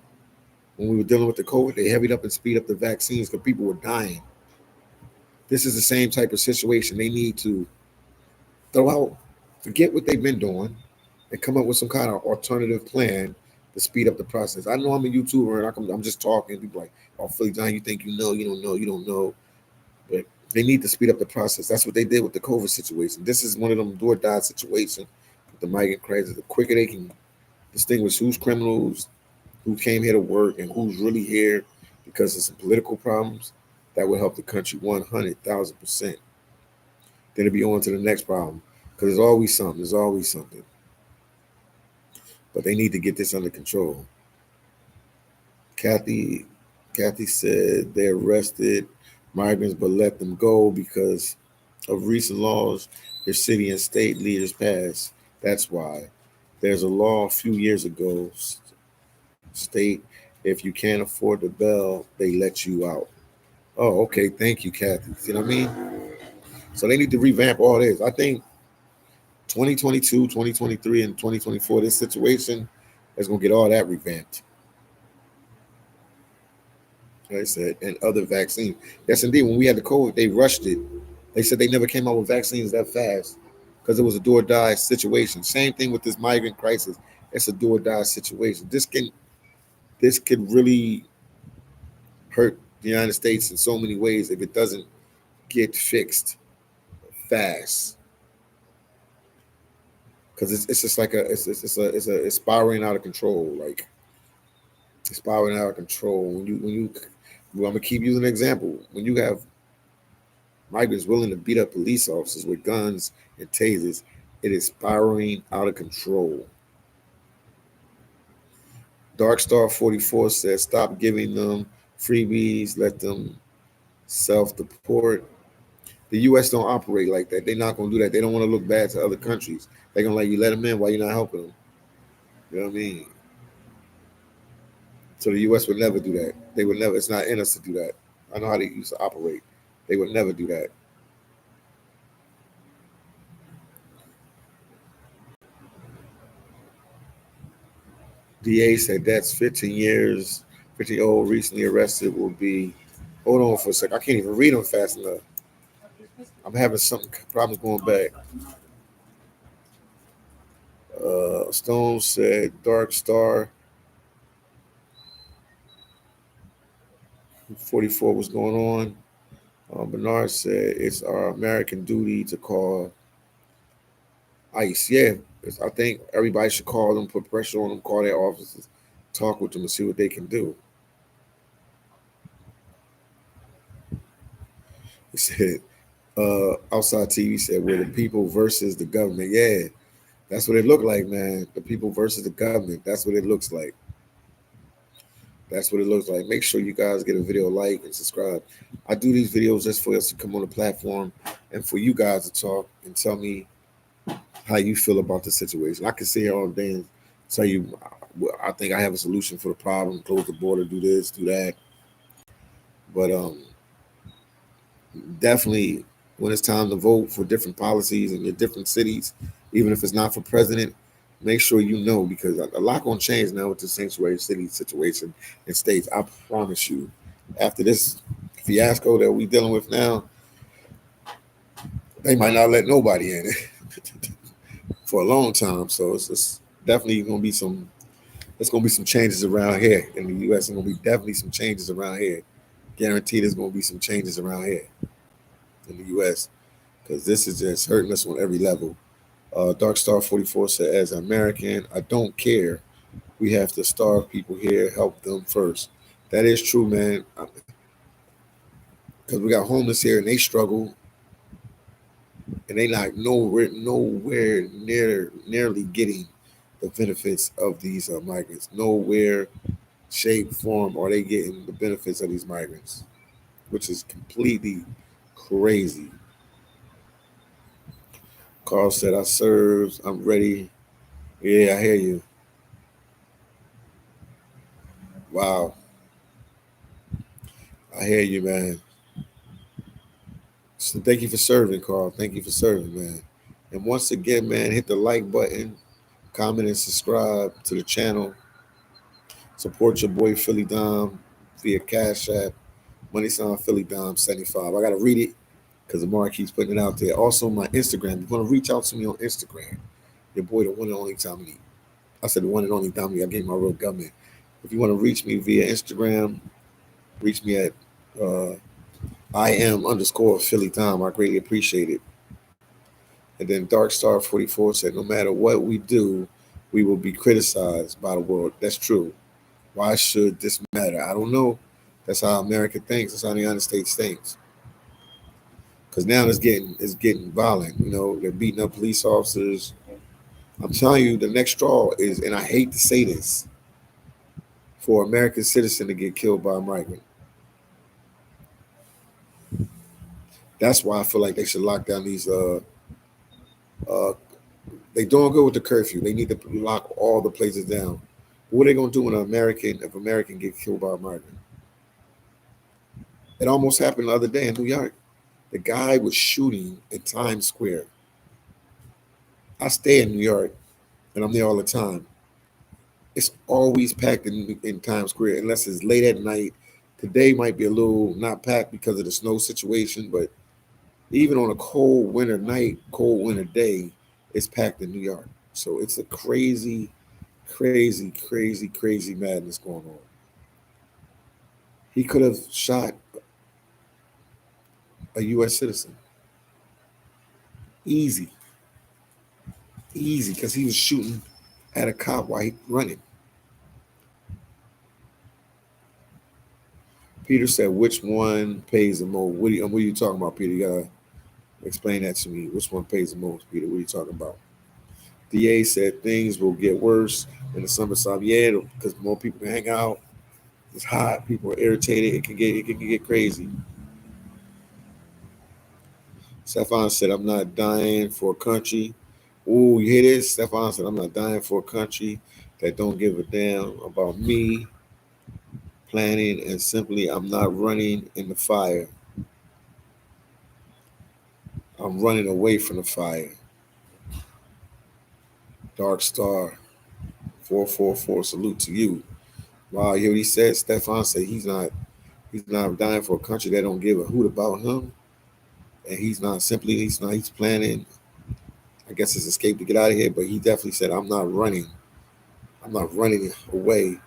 When we were dealing with the COVID, they hurried up and speed up the vaccines because people were dying. This is the same type of situation. They need to throw out, forget what they've been doing, and come up with some kind of alternative plan to speed up the process. I know I'm a YouTuber and I'm just talking. People like, oh, Philly John, you think you know, you don't know, you don't know. But they need to speed up the process. That's what they did with the COVID situation. This is one of them do or die situations with the migrant crisis. The quicker they can distinguish who's criminals, who came here to work, and who's really here because of some political problems, that will help the country 100,000%. Then it'll be on to the next problem because there's always something. There's always something. But they need to get this under control. Kathy said they arrested migrants but let them go because of recent laws their city and state leaders passed. That's why. There's a law a few years ago state if you can't afford the bail, they let you out. Oh, okay. Thank you, Kathy. See what I mean? So they need to revamp all this. I think 2022, 2023, and 2024, this situation is going to get all that revamped. Like I said, and other vaccines. Yes, indeed. When we had the COVID, they rushed it. They said they never came out with vaccines that fast because it was a do or die situation. Same thing with this migrant crisis. It's a do or die situation. This could really hurt the United States in so many ways if it doesn't get fixed fast. Because it's just like it's spiraling out of control. Like it's spiraling out of control. I'm gonna keep using an example. When you have migrants willing to beat up police officers with guns and tasers, it is spiraling out of control. Dark Star 44 says, stop giving them freebies, let them self-deport. The U.S. don't operate like that. They're not going to do that. They don't want to look bad to other countries. They're going to let you let them in while you're not helping them. You know what I mean? So the U.S. would never do that. They would never. It's not in us to do that. I know how they used to operate. They would never do that. DA said that's 15 years. 50-year-old recently arrested will be. Hold on for a sec. I can't even read them fast enough. I'm having some problems going back. Stone said Dark Star 44 was going on. Bernard said it's our American duty to call ICE. Yeah, I think everybody should call them, put pressure on them, call their officers, talk with them, and see what they can do. He said, outside TV said, we're the people versus the government. Yeah, that's what it looked like, man. The people versus the government. That's what it looks like. That's what it looks like. Make sure you guys get a video like and subscribe. I do these videos just for us to come on the platform and for you guys to talk and tell me how you feel about the situation. I can sit here all day and tell you, I think I have a solution for the problem. Close the border, do this, do that. But definitely, when it's time to vote for different policies in your different cities, even if it's not for president, make sure you know, because a lot gonna change now with the sanctuary city situation in states. I promise you, after this fiasco that we dealing with now, they might not let nobody in for a long time. So it's definitely gonna be some. There's gonna be some changes around here in the U.S. There's gonna be definitely some changes around here. Guaranteed, there's gonna be some changes around here in the U.S. because this is just hurting us on every level. Dark Star 44 said, as an American, I don't care. We have to starve people here, help them first. That is true, man. Because we got homeless here and they struggle and they not nowhere nearly getting the benefits of these migrants. Nowhere, shape, form are they getting the benefits of these migrants, which is completely crazy. Carl said, I served, I'm ready. Yeah, I hear you. Wow. I hear you, man. So thank you for serving, Carl. Thank you for serving, man. And once again, man, hit the like button, comment and subscribe to the channel. Support your boy Philly Dom via Cash App, money sign Philly Dom 75. I gotta read it because Amari keeps putting it out there. Also, my Instagram. If you want to reach out to me on Instagram, your boy, the one and only Tommy. I said the one and only Tommy. I gave my real government. If you want to reach me via Instagram, reach me at I am underscore Philly Dom. I greatly appreciate it. And then Dark Star 44 said, no matter what we do, we will be criticized by the world. That's true. Why should this matter? I don't know. That's how America thinks. That's how the United States thinks. Because now it's getting violent. You know, they're beating up police officers. I'm telling you, the next straw is, and I hate to say this, for an American citizen to get killed by a migrant. That's why I feel like they should lock down these. Uh, they doing good with the curfew. They need to lock all the places down. What are they gonna do when if American get killed by a migrant? It almost happened the other day in New York. The guy was shooting in Times Square. I stay in New York and I'm there all the time. It's always packed in Times Square unless it's late at night. Today might be a little not packed because of the snow situation, but even on a cold winter night, cold winter day, it's packed in New York. So it's a crazy, crazy, crazy, crazy madness going on. He could have shot a U.S. citizen. Easy, easy, because he was shooting at a cop while he running. Peter said, which one pays the most? What are you talking about, Peter? You gotta explain that to me. Which one pays the most, Peter? What are you talking about? DA said things will get worse in the summertime. Yeah, because more people can hang out. It's hot. People are irritated. It can get crazy. Stefan said, I'm not dying for a country. Ooh, you hear this? Stefan said, I'm not dying for a country that don't give a damn about me, planning, and simply I'm not running in the fire. I'm running away from the fire. Dark Star 444, salute to you. Wow, you hear what he said? Stefan said he's not dying for a country that don't give a hoot about him. And he's planning, I guess, his escape to get out of here, but he definitely said, I'm not running. I'm not running away.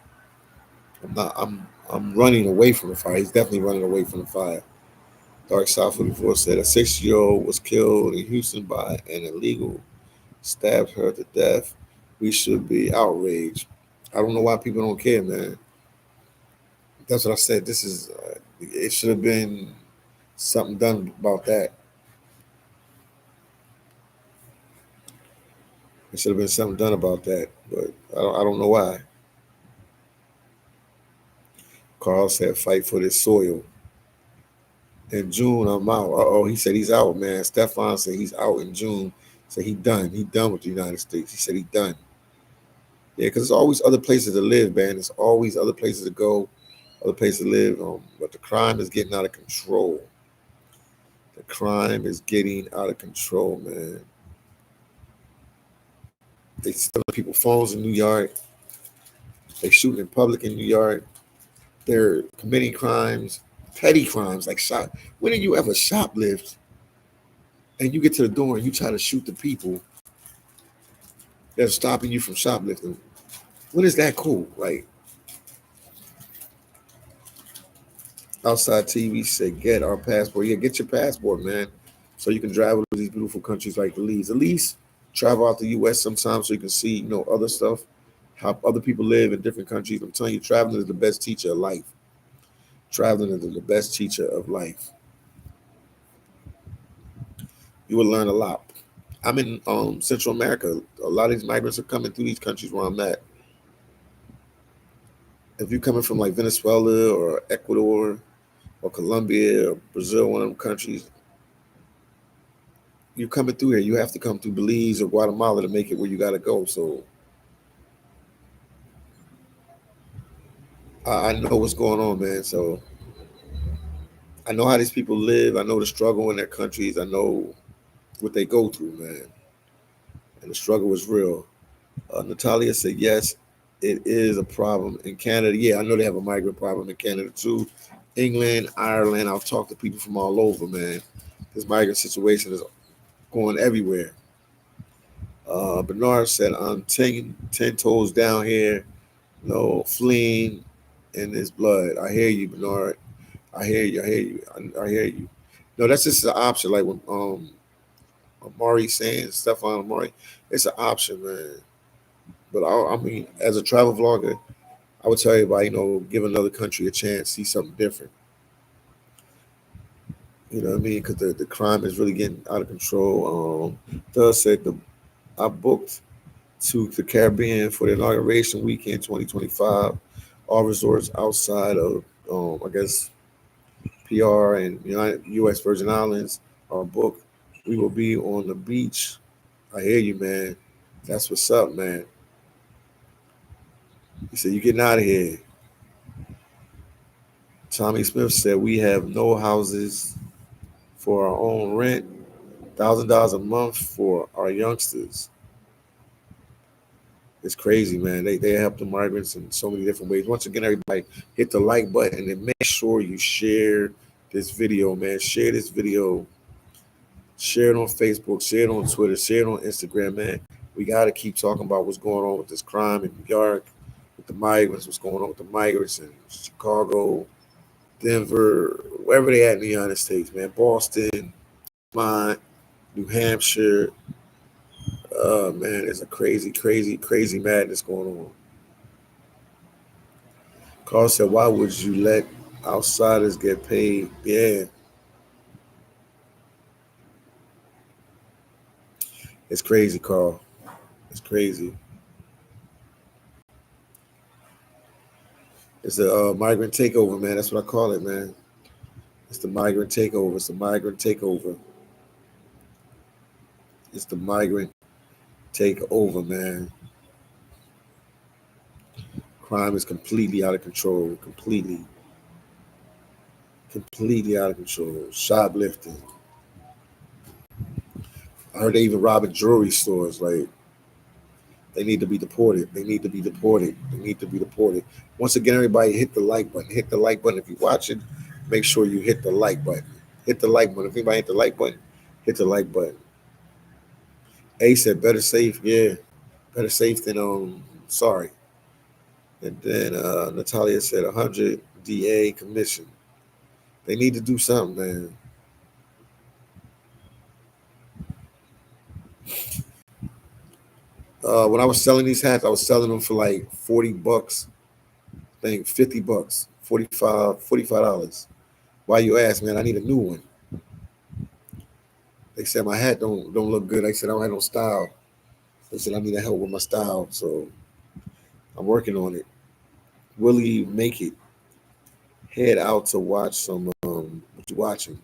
I'm running away from the fire. He's definitely running away from the fire. Dark South 44 said a 6-year-old was killed in Houston by an illegal, stabbed her to death. We should be outraged. I don't know why people don't care, man. That's what I said. It should have been something done about that. It should have been something done about that, but I don't know why. Carl said, fight for this soil. In June, I'm out. Uh-oh, he said he's out, man. Stefan said he's out in June. Said he done. He done with the United States. He said he done. Yeah, because there's always other places to live, man. There's always other places to go, other places to live. But the crime is getting out of control. The crime is getting out of control, man. They stealing people phones in New York. They shooting in public in New York. They're committing crimes, petty crimes like shop. When did you ever shoplift and you get to the door and you try to shoot the people that's stopping you from shoplifting? When is that cool? Like, outside TV said, get our passport. Yeah, get your passport, man, so you can travel to these beautiful countries like Belize. At least travel out the U.S. sometimes so you can see, other stuff, how other people live in different countries. I'm telling you, traveling is the best teacher of life. Traveling is the best teacher of life. You will learn a lot. I'm in Central America. A lot of these migrants are coming through these countries where I'm at. If you're coming from like Venezuela or Ecuador or Colombia or Brazil, one of them countries, you're coming through here. You have to come through Belize or Guatemala to make it where you got to go. So I know what's going on, man. So I know how these people live. I know the struggle in their countries. I know what they go through, man. And the struggle is real. Natalia said, yes, it is a problem in Canada. Yeah, I know they have a migrant problem in Canada too. England, Ireland. I've talked to people from all over, man. This migrant situation is going everywhere. Bernard said, I'm 10 toes down here, fleeing in this blood. I hear you, Bernard. I hear you. I hear you. No, that's just an option. Like when Amari saying, Stefan Amari, it's an option, man. But I mean, as a travel vlogger, I would tell everybody, give another country a chance, see something different. You know what I mean? Because the crime is really getting out of control. Doug said I booked to the Caribbean for the inauguration weekend 2025. All resorts outside of, I guess, PR and U.S. Virgin Islands are booked. We will be on the beach. I hear you, man. That's what's up, man. He said, you getting out of here. Tommy Smith said, we have no houses for our own rent, $1,000 a month for our youngsters. It's crazy, man. They help the migrants in so many different ways. Once again, everybody hit the like button and make sure you share this video, man. Share this video. Share it on Facebook. Share it on Twitter. Share it on Instagram, man. We got to keep talking about what's going on with this crime in New York, with the migrants, what's going on with the migrants in Chicago, Denver, wherever they at in the United States, man. Boston, Vermont, New Hampshire. Man, there's a crazy, crazy, crazy madness going on. Carl said, why would you let outsiders get paid? Yeah. It's crazy, Carl. It's crazy. It's a migrant takeover, man. That's what I call it, man. It's the migrant takeover. It's the migrant takeover. It's the migrant takeover, man. Crime is completely out of control. Completely out of control. Shoplifting. I heard they even robbing jewelry stores. Like, they need to be deported. They need to be deported. They need to be deported. Once again, everybody hit the like button. Hit the like button. If you're watching, make sure you hit the like button. Hit the like button. If anybody hit the like button, hit the like button. A said better safe. Yeah. Better safe than sorry. And then Natalia said 100 DA commission. They need to do something, man. When I was selling these hats, I was selling them for like $40. I think $50, $45. Why you ask, man? I need a new one. They said my hat don't look good. I said I don't have no style. They said I need help with my style, so I'm working on it. Will he make it? head out to watch some. What you watching?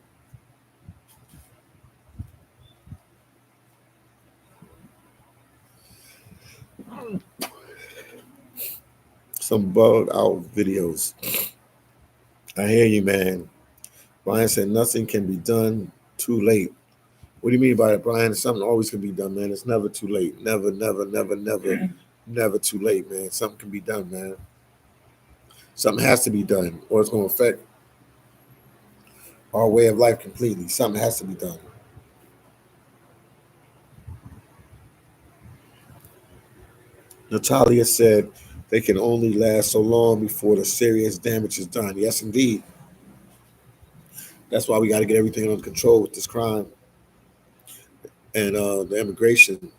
Some bugged out videos. I hear you, man. Brian said nothing can be done too late. What do you mean by that, Brian? Something always can be done, man. It's never too late. Never, never, never, never, never too late, man. Something can be done, man. Something has to be done, or it's going to affect our way of life completely. Something has to be done. Natalia said they can only last so long before the serious damage is done. Yes, indeed. That's why we got to get everything under control with this crime and the immigration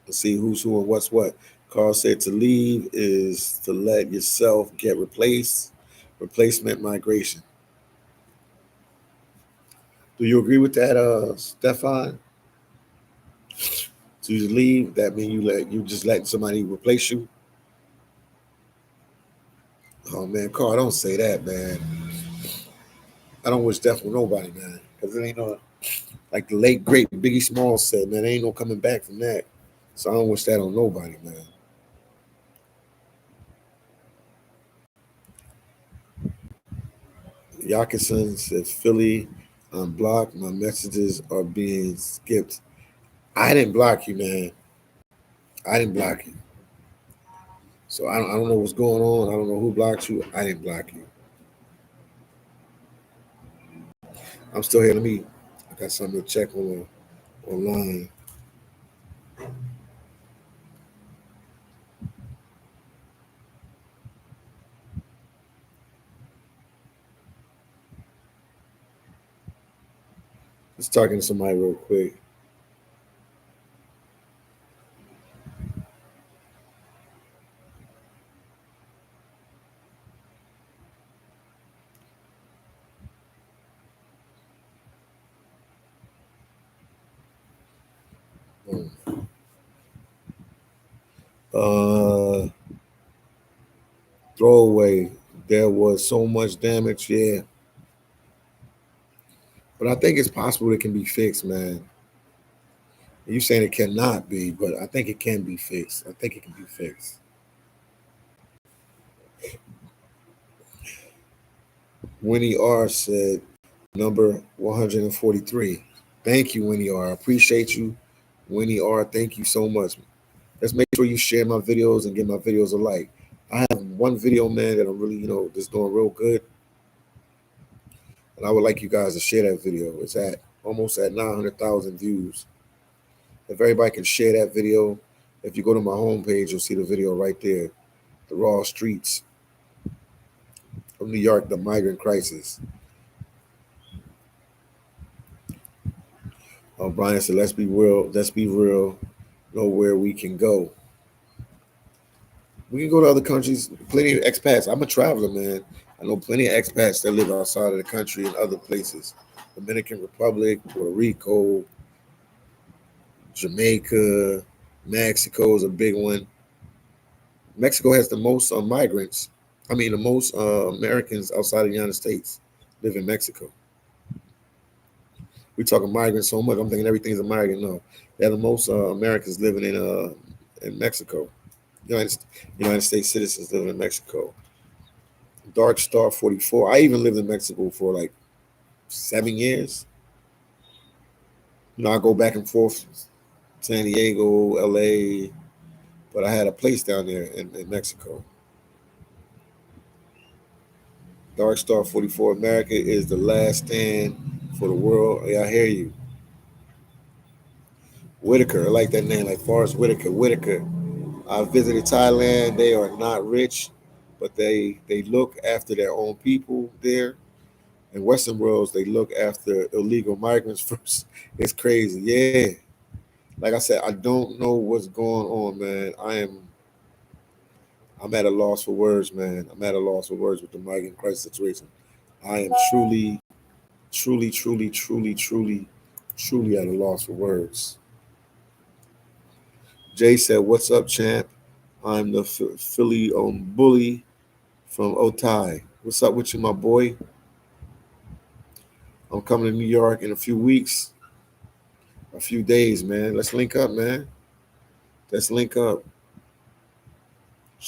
and see who's who and what's what. Carl said to leave is to let yourself get replaced. Replacement migration. Do you agree with that, Stefan? To leave, that mean you just let somebody replace you? Oh man, Carl, don't say that, man. I don't wish death on nobody, man. Because it ain't no, like the late great Biggie Smalls said, man, there ain't no coming back from that. So I don't wish that on nobody, man. Yakinson says Philly, I'm blocked. My messages are being skipped. I didn't block you, man. I didn't block you. So I don't know what's going on. I don't know who blocked you. I didn't block you. I'm still here. I got something to check on online. Just talking to somebody real quick. Uh, Throwaway. There was so much damage, yeah. But I think it's possible it can be fixed, man. You saying it cannot be, but I think it can be fixed. I think it can be fixed. Winnie R said number 143. Thank you, Winnie R. I appreciate you. Winnie R, thank you so much. Let's make sure you share my videos and give my videos a like. I have one video, man, that I'm really, just doing real good. And I would like you guys to share that video. It's at almost at 900,000 views. If everybody can share that video, if you go to my homepage, you'll see the video right there. The raw streets of New York, the migrant crisis. Brian said, let's be real. Let's be real. Know where we can go. We can go to other countries. Plenty of expats. I'm a traveler, man. I know plenty of expats that live outside of the country and other places. Dominican Republic, Puerto Rico, Jamaica, Mexico is a big one. Mexico has the most migrants. I mean, the most Americans outside of the United States live in Mexico. We talking migrants so much. I'm thinking everything's a migrant. No, they have the most Americans living in Mexico. United States citizens living in Mexico. Dark Star 44. I even lived in Mexico for like 7 years. I go back and forth, San Diego, LA, but I had a place down there in Mexico. Dark Star 44. America is the last stand for the world. Yeah, I hear you. Whitaker. I like that name, like Forrest Whitaker. Whitaker. I visited Thailand. They are not rich, but they look after their own people there. In Western worlds, they look after illegal migrants first. It's crazy. Yeah. Like I said, I don't know what's going on, man. I'm at a loss for words, man. I'm at a loss for words with the migrant crisis situation. I am truly, truly, truly, truly, truly, truly at a loss for words. Jay said, "What's up, champ? I'm the Philly bully from Otai." What's up with you, my boy? I'm coming to New York in a few weeks, a few days, man. Let's link up, man. Let's link up.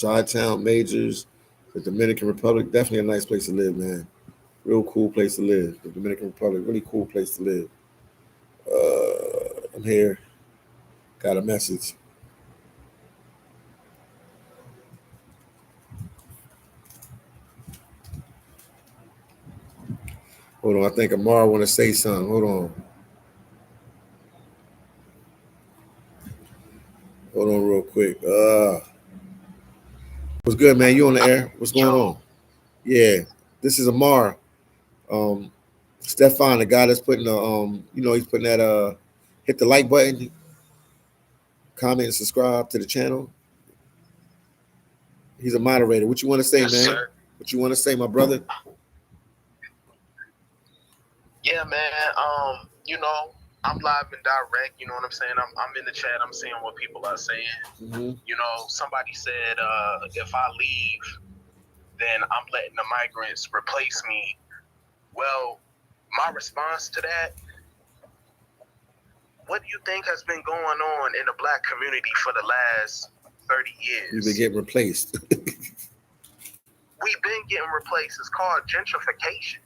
Chi-Town, Majors, the Dominican Republic, definitely a nice place to live, man. Real cool place to live. The Dominican Republic, really cool place to live. I'm here. Got a message. Hold on, I think Amara want to say something. Hold on. Hold on real quick. What's good, man? You on the air? What's going on? Yeah, this is Amar. Stefan, the guy that's putting the he's putting that hit the like button, comment and subscribe to the channel. He's a moderator. What you want to say, yes, man? Sir. What you want to say, my brother? Yeah, man. I'm live and direct. You know what I'm saying? I'm in the chat. I'm seeing what people are saying. Mm-hmm. You know, somebody said if I leave, then I'm letting the migrants replace me. Well, my response to that, what do you think has been going on in the Black community for the last 30 years? We've been getting replaced. We've been getting replaced. It's called gentrification.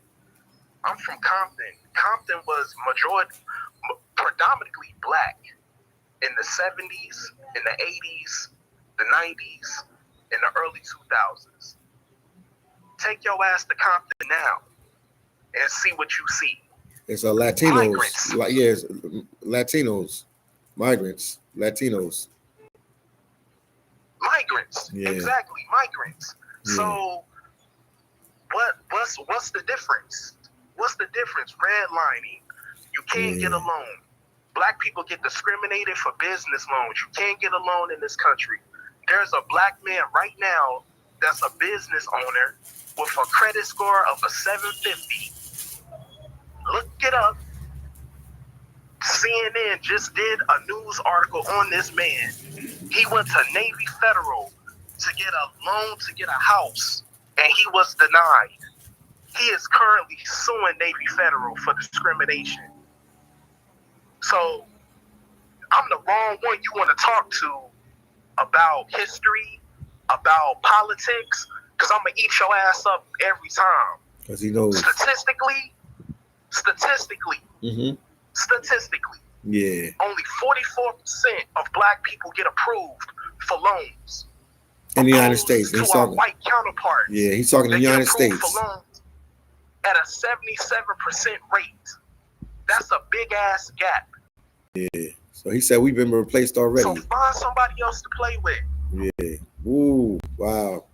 I'm from Compton. Compton was predominantly Black in the 70s, in the 80s, the 90s, in the early 2000s. Take your ass to Compton now and see what you see. It's Latinos. Yes, Latinos. Migrants. Latinos. Migrants. Yeah. Exactly, migrants. Yeah. So what's the difference? What's the difference? Redlining. You can't get a loan. Black people get discriminated for business loans. You can't get a loan in this country. There's a Black man right now that's a business owner with a credit score of a 750. Look it up. CNN just did a news article on this man. He went to Navy Federal to get a loan to get a house, and he was denied. He is currently suing Navy Federal for discrimination. So I'm the wrong one you want to talk to about history, about politics, because I'm going to eat your ass up every time. Because he knows. Statistically, mm-hmm. Statistically, yeah, only 44% of Black people get approved for loans. In the United States. To our white counterparts. Yeah, he's talking in the United States. For loans at a 77% rate. That's a big ass gap. Yeah. So he said we've been replaced already. So find somebody else to play with. Yeah. Ooh, wow.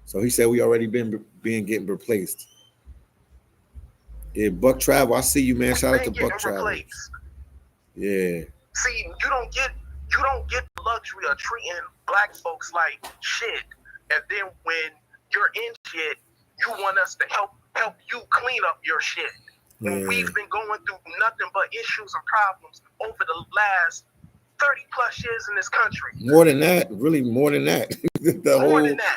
So he said we already been getting replaced. Yeah, Buck Travel. I see you, man. Shout out to Buck Travel. Yeah. See, you don't get the luxury of treating Black folks like shit, and then when you're in shit, you want us to help you clean up your shit. When we've been going through nothing but issues and problems over the last 30 plus years in this country. More than that, really more than that.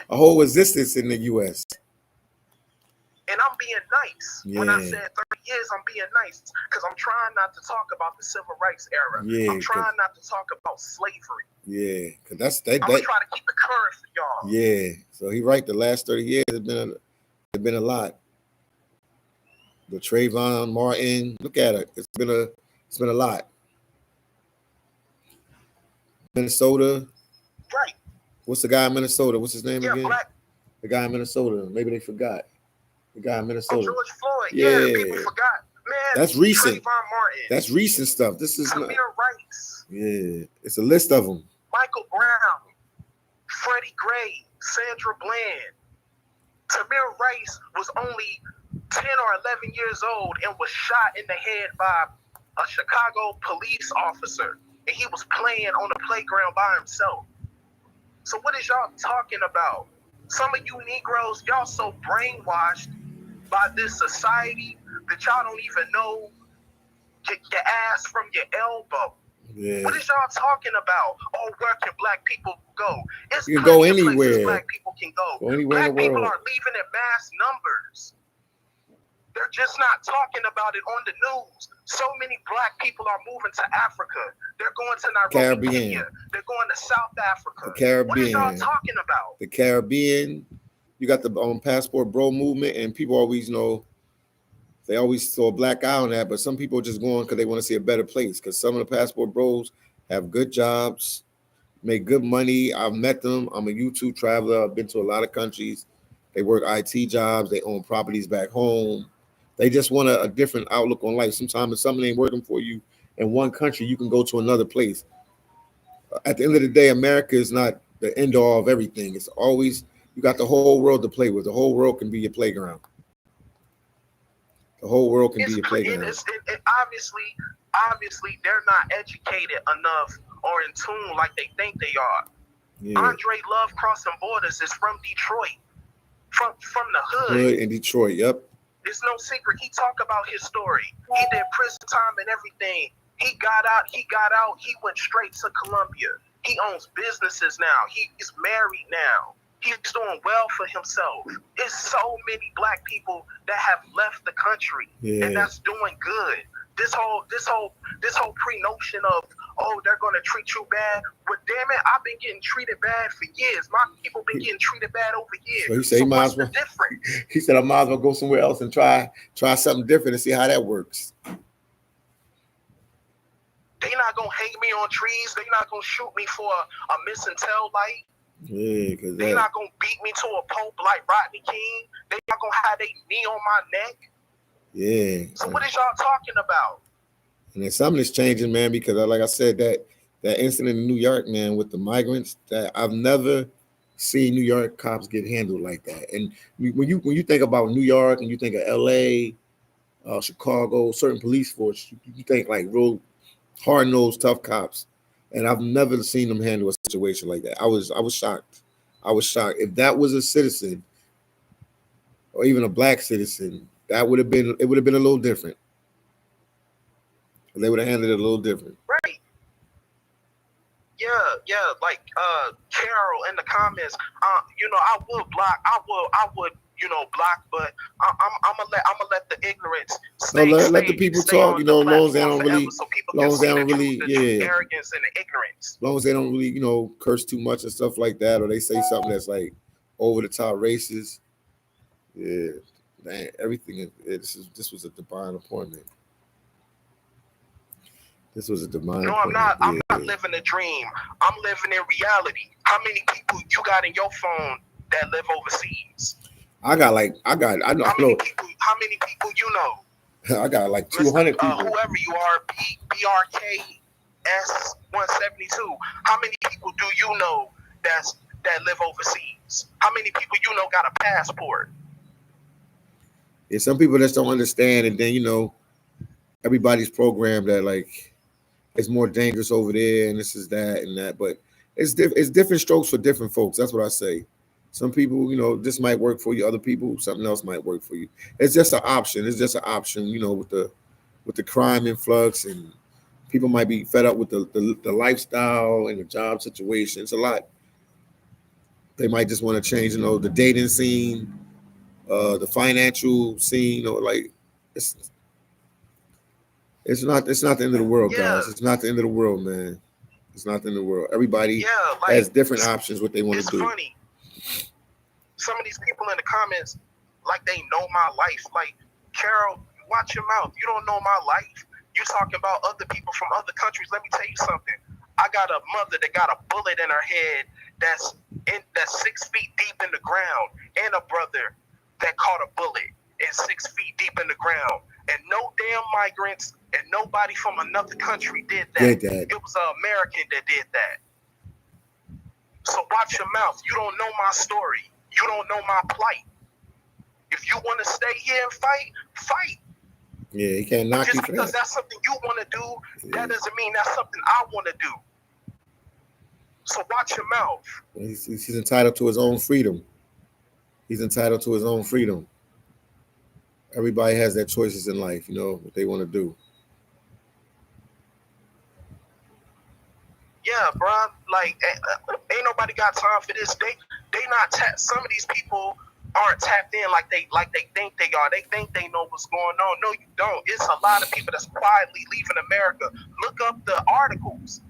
A whole existence in the U.S. And I'm being nice. Yeah. When I said 30 years, I'm being nice because I'm trying not to talk about the civil rights era. Yeah, I'm trying not to talk about slavery. Yeah, because I'm gonna try to keep it current for y'all. Yeah, so he's right. The last 30 years has been a lot. The Trayvon Martin, look at it. It's been a lot. Minnesota. Right. What's the guy in Minnesota? What's his name again? Black. The guy in Minnesota. Maybe they forgot. The guy in Minnesota. George Floyd. Yeah, people forgot. Man, that's recent. Trayvon Martin. That's recent stuff. This is Tamir Rice. Yeah, it's a list of them. Michael Brown, Freddie Gray, Sandra Bland. Tamir Rice was only 10 or 11 years old and was shot in the head by a Chicago police officer, and he was playing on the playground by himself. So what is y'all talking about? Some of you Negroes, y'all so brainwashed by this society that y'all don't even know your ass from your elbow. Yeah. What is y'all talking about? Oh, where can black people go? It's You can go plenty of places anywhere. black people can go. Go anywhere in Black the people world. are leaving in mass numbers. They're just not talking about it on the news. So many black people are moving to Africa. They're going to Nairobi, Caribbean. Kenya. They're going to South Africa. The Caribbean. What is y'all talking about? The Caribbean. You got the passport bro movement, and people always, they always throw a black eye on that, but some people are just going because they want to see a better place, because some of the passport bros have good jobs, make good money. I've met them. I'm a YouTube traveler. I've been to a lot of countries. They work IT jobs. They own properties back home. They just want a different outlook on life. Sometimes if something ain't working for you in one country, you can go to another place. At the end of the day, America is not the end all of everything. It's always, you got the whole world to play with. The whole world can be your playground. The whole world can be your playground. Obviously, they're not educated enough or in tune like they think they are. Yeah. Andre Love Crossing Borders is from Detroit, from the hood in Detroit. Yep. It's no secret. He talked about his story. He did prison time and everything. He got out. He went straight to Colombia. He owns businesses now. He's married now. He's doing well for himself. There's so many black people that have left the country, and that's doing good. This whole pre-notion of, oh, they're gonna treat you bad. But damn it, I've been getting treated bad for years. My people been getting treated bad over years. So what's the difference? He said I might as well go somewhere else and try something different and see how that works. They not gonna hang me on trees. They not gonna shoot me for a missing tail light. Yeah, because they not gonna beat me to a pulp like Rodney King. They not gonna have their knee on my neck. Yeah. So what is y'all talking about? And then something is changing, man, because like I said, that incident in New York, man, with the migrants, that I've never seen New York cops get handled like that. And when you think about New York and you think of LA, Chicago, certain police force, you think like real hard-nosed, tough cops. And I've never seen them handle a situation like that. I was shocked. I was shocked. If that was a citizen or even a black citizen, it would have been a little different. They would have handled it a little different. Right. Yeah, like Carol in the comments, I would block, block, but I'm gonna let the ignorance stay. Let the people talk, long as they don't really, arrogance and the ignorance. Long as they don't really, curse too much and stuff like that, or they say something that's like over the top racist. Yeah, man, everything. This was a divine appointment. This was a divine. No, I'm not. I'm not living a dream. I'm living in reality. How many people you got in your phone that live overseas? I know. How many people you know? I got like 200 people. Whoever you are, BRK S172. How many people do you know that live overseas? How many people you know got a passport? Yeah, some people just don't understand, and then everybody's programmed that like it's more dangerous over there, and this is that and that. But it's different strokes for different folks. That's what I say. Some people, this might work for you. Other people, something else might work for you. It's just an option. It's just an option, with the crime influx, and people might be fed up with the lifestyle and the job situation. It's a lot. They might just want to change, the dating scene, the financial scene, like it's not the end of the world, guys. It's not the end of the world, man. It's not the end of the world. Everybody has different options what they want to do. It's funny. Some of these people in the comments, like they know my life. Like, Carol, watch your mouth. You don't know my life. You talking about other people from other countries. Let me tell you something. I got a mother that got a bullet in her head that's 6 feet deep in the ground, and a brother that caught a bullet and 6 feet deep in the ground. And no damn migrants and nobody from another country did that. It was an American that did that. So watch your mouth. You don't know my story. You don't know my plight. If you want to stay here and fight. Yeah, he can't knock you for that. Just because that's something you want to do, that doesn't mean that's something I want to do. So watch your mouth. He's entitled to his own freedom. He's entitled to his own freedom. Everybody has their choices in life, what they want to do. Yeah, bro. Like, ain't nobody got time for this. They not some of these people aren't tapped in like they think they are. They think they know what's going on. No, you don't. It's a lot of people that's quietly leaving America. Look up the articles.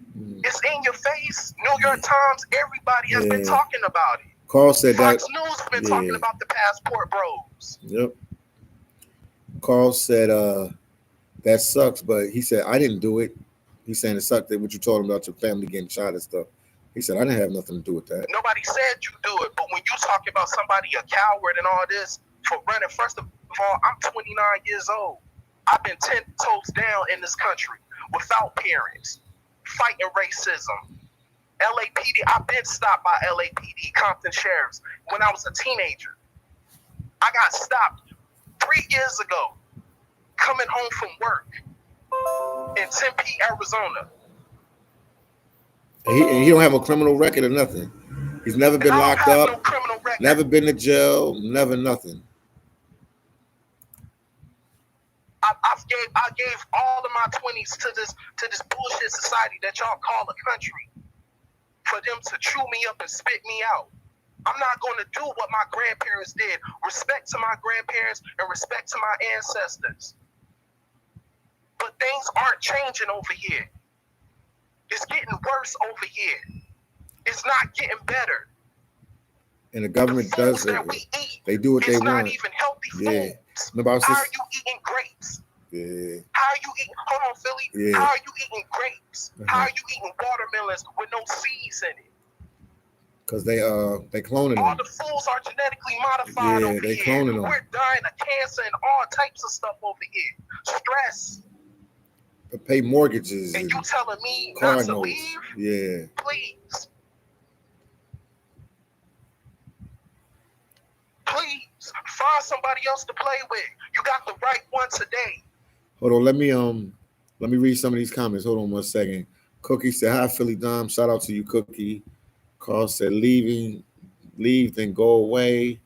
It's in your face. New York Times. Everybody has been talking about it. Carl said Fox that. News has been talking about the passport bros. Yep. Carl said that sucks, but he said I didn't do it. He's saying it sucked that what you told him about your family getting shot and stuff. He said I didn't have nothing to do with that. Nobody said you do it, but when you talk about somebody a coward and all this for running, first of all, I'm 29 years old. I've been 10 toes down in this country without parents, fighting racism. LAPD, I've been stopped by LAPD, Compton Sheriffs, when I was a teenager. I got stopped 3 years ago, coming home from work in Tempe, Arizona. And he don't have a criminal record or nothing. He's never been locked up, no criminal record. Never been to jail, never nothing. I gave all of my 20s to this bullshit society that y'all call a country, for them to chew me up and spit me out. I'm not going to do what my grandparents did. Respect to my grandparents and respect to my ancestors. But things aren't changing over here. It's getting worse over here. It's not getting better. And the government does it. They do what they want. It's not even healthy food. Remember, how are you eating grapes? Yeah. How are you eating? Hold on, Philly. Yeah. How are you eating grapes? How are you eating watermelons with no seeds in it? Because they cloning them. All the foods are genetically modified over they here. Cloning them. We're dying of cancer and all types of stuff over here. Stress. To pay mortgages. And you telling me not to leave? Yeah. Please. Please find somebody else to play with. You got the right one today. Hold on, let me read some of these comments. Hold on 1 second. Cookie said, "Hi, Philly Dom. Shout out to you, Cookie." Carl said, "Leave, then go away."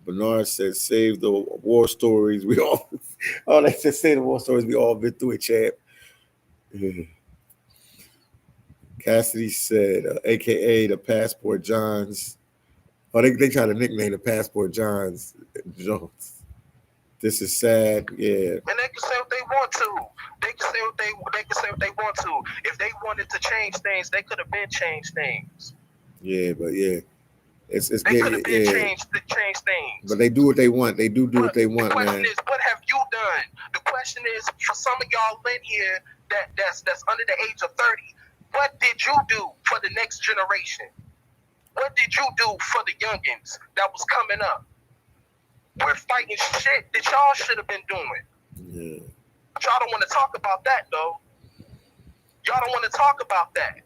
Bernard said, "Save the war stories. We all, they said, say the war stories. We all been through it, champ." Cassidy said, AKA the Passport Johns. Oh, they try to nickname the Passport Johns Jones. This is sad, yeah. And they can say what they want to. They can say what they want to. If they wanted to change things, they could have been changed things. Yeah, but yeah. They could have been changed things. But they do what they want. They do what they want, man. The question is, what have you done? The question is, for some of y'all in here that's under the age of 30, what did you do for the next generation? What did you do for the youngins that was coming up? We're fighting shit that y'all should have been doing. Yeah. But y'all don't want to talk about that, though. Y'all don't want to talk about that.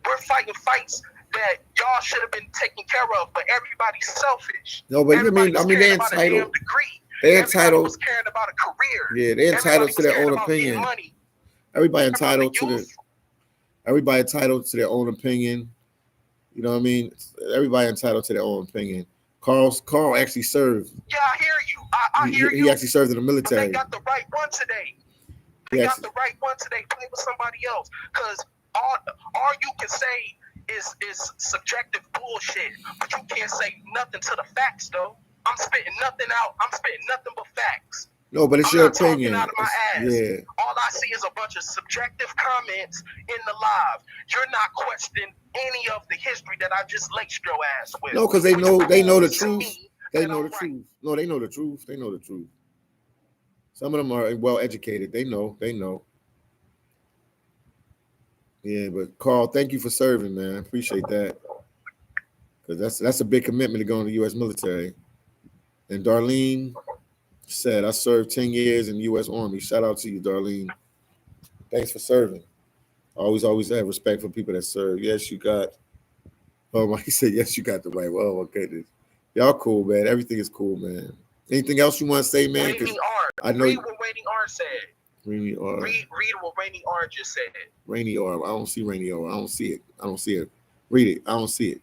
We're fighting fights that y'all should have been taken care of, but everybody's selfish. No, but they're entitled. They're entitled. Was caring about a career. Yeah, they're entitled to their own opinion. Everybody entitled to their own opinion. You know what I mean? Everybody entitled to their own opinion. Carl actually served. Yeah, I hear you. I hear you. He actually served in the military. But they got the right one today. Play with somebody else. Because all you can say is subjective bullshit. But you can't say nothing to the facts, though. I'm spitting nothing out. I'm spitting nothing but facts. No, but it's your opinion. Out of my ass. Yeah. All I see is a bunch of subjective comments in the live. You're not questioning any of the history that I just laced your ass with. No, because they know the truth. They know the truth. No, they know the truth. They know the truth. Some of them are well educated. They know. Yeah, but Carl, thank you for serving, man. I appreciate that. Because that's a big commitment to go in the U.S. military. And Darlene said, "I served 10 years in the U.S. Army." Shout out to you, Darlene. Thanks for serving. Always have respect for people that serve. Yes, you got. Oh, he said, "Yes, you got the right." Well, my goodness, y'all cool, man. Everything is cool, man. Anything else you want to say, man? I know. Read what Rainy R said. Rainy R. Read what Rainy R just said. Rainy R. I don't see Rainy R. I don't see it. Read it. I don't see it.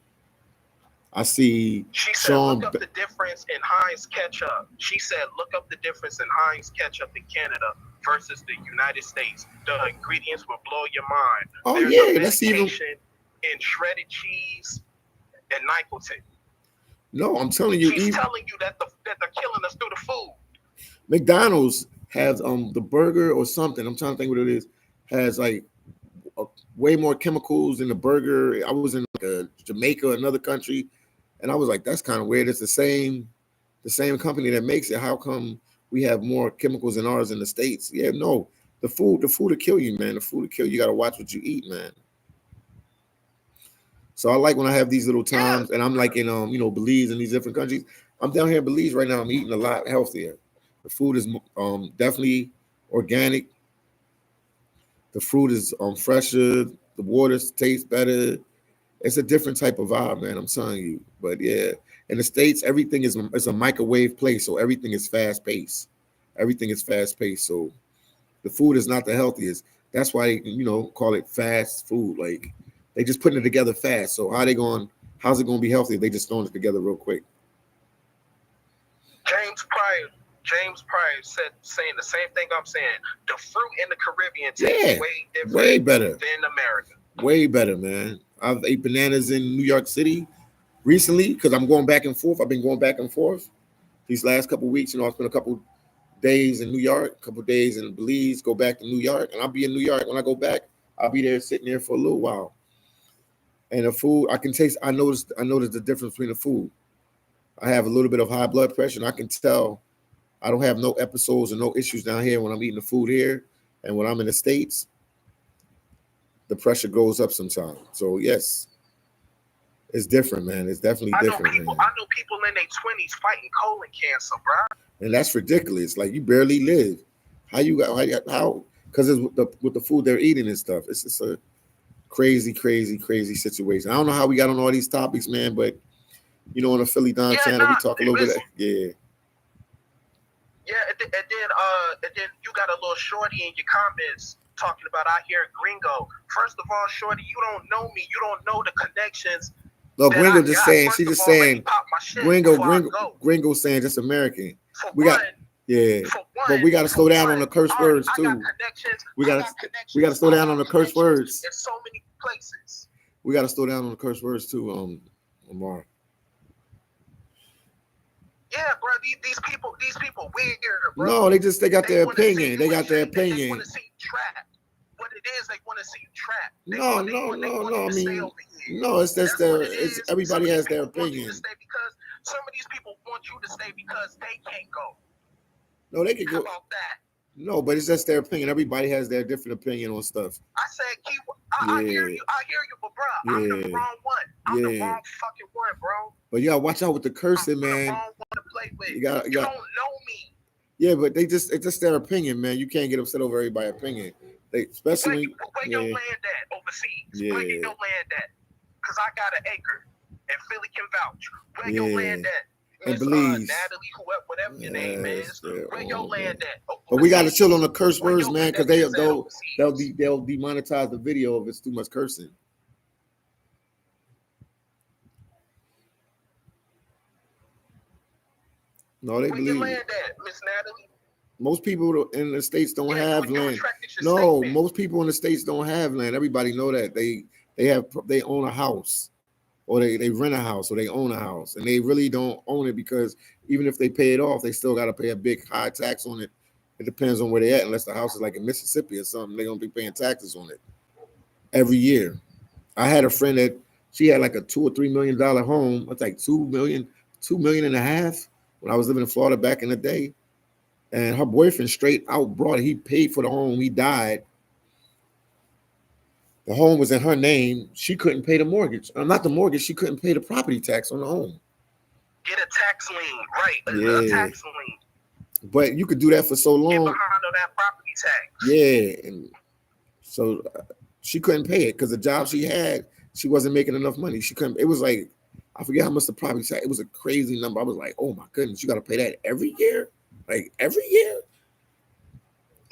I see. She said, Sean, look up the difference in Heinz ketchup. She said, look up the difference in Heinz ketchup in Canada versus the United States. The ingredients will blow your mind. Oh, There's yeah, a that's even medication in shredded cheese and nicotine. No, I'm telling you, He's telling you that they're killing us through the food. McDonald's has the burger or something. I'm trying to think what it is. Has like way more chemicals in the burger. I was in like Jamaica, another country, and I was like, that's kind of weird. It's the same company that makes it. How come we have more chemicals in ours in the States? Yeah, no. The food will kill you, man. The food will kill you. You got to watch what you eat, man. So I like when I have these little times, and I'm like in Belize and these different countries. I'm down here in Belize right now. I'm eating a lot healthier. The food is definitely organic. The fruit is fresher. The water tastes better. It's a different type of vibe, man. I'm telling you. But yeah, in the States, everything is a microwave place, so everything is fast paced. Everything is fast paced, so the food is not the healthiest. That's why they, call it fast food. Like they just putting it together fast. So how's it going to be healthy if they just throwing it together real quick? James Pryor saying the same thing I'm saying. The fruit in the Caribbean tastes way different, way better than America. Way better, man. I've ate bananas in New York City recently because I'm going back and forth. I've been going back and forth these last couple of weeks. I spent a couple days in New York, a couple of days in Belize, go back to New York, and I'll be in New York. When I go back, I'll be there sitting there for a little while. And the food, I can taste. I noticed the difference between the food. I have a little bit of high blood pressure, and I can tell I don't have no episodes or no issues down here when I'm eating the food here, and when I'm in the States, the pressure goes up sometimes. So yes, it's different, man. It's definitely different. I know people in their 20s fighting colon cancer, bro. And that's ridiculous. Like you barely live. How? Because it's with the food they're eating and stuff. It's just a crazy situation. I don't know how we got on all these topics, man, but on the phillydom channel, we talk a little bit. Yeah. Yeah, and then you got a little shorty in your comments talking about out here in Gringo. First of all, shorty, you don't know me. You don't know the connections. No, Gringo just saying. She just saying. Gringo saying just American. But we got to slow down on the curse words too. We got to slow down on the curse words. In so many places. We got to slow down on the curse words too, Lamar. Yeah, bro. These people weird, bro. No, they got their opinion. They got their opinion. They want to see you trapped. What it is, they want to see you trapped. No. I mean, no. It's just everybody has their opinion. Because some of these people want you to stay because they can't go. No, they can go. How about that? No, but it's just their opinion. Everybody has their different opinion on stuff. I said, I hear you, but bro, I'm the wrong one. I'm the wrong fucking one, bro. But you gotta watch out with the cursing, man. I'm the wrong one to play with. You don't know me. Yeah, but it's just their opinion, man. You can't get upset over everybody's opinion. Especially where your land at overseas. Where your land at? Because I got an acre, and Philly can vouch. Where your land at? And Belize. Natalie, whatever your name is. Where your land at? But we gotta chill on the curse words, man, because they'll demonetize the video if it's too much cursing. No, they believe. Where your land at, Miss Natalie? Most people in the States don't have land. No, most people in the States don't have land. Everybody know that. They own a house, or they rent a house, or they own a house, and they really don't own it because even if they pay it off, they still got to pay a big high tax on it. It depends on where they're at. Unless the house is like in Mississippi or something, they're gonna be paying taxes on it every year. I had a friend that she had like a $2 or $3 million home. It's like $2 million and a half when I was living in Florida back in the day. And her boyfriend straight out brought it. He paid for the home. He died. The home was in her name. She couldn't pay the mortgage. Not the mortgage. She couldn't pay the property tax on the home. Get a tax lien, right? A tax lien. But you could do that for so long. Get behind on that property tax. Yeah. And so she couldn't pay it because the job she had, she wasn't making enough money. She couldn't. It was like, I forget how much the property tax. It was a crazy number. I was like, oh my goodness, you got to pay that every year? Like every year?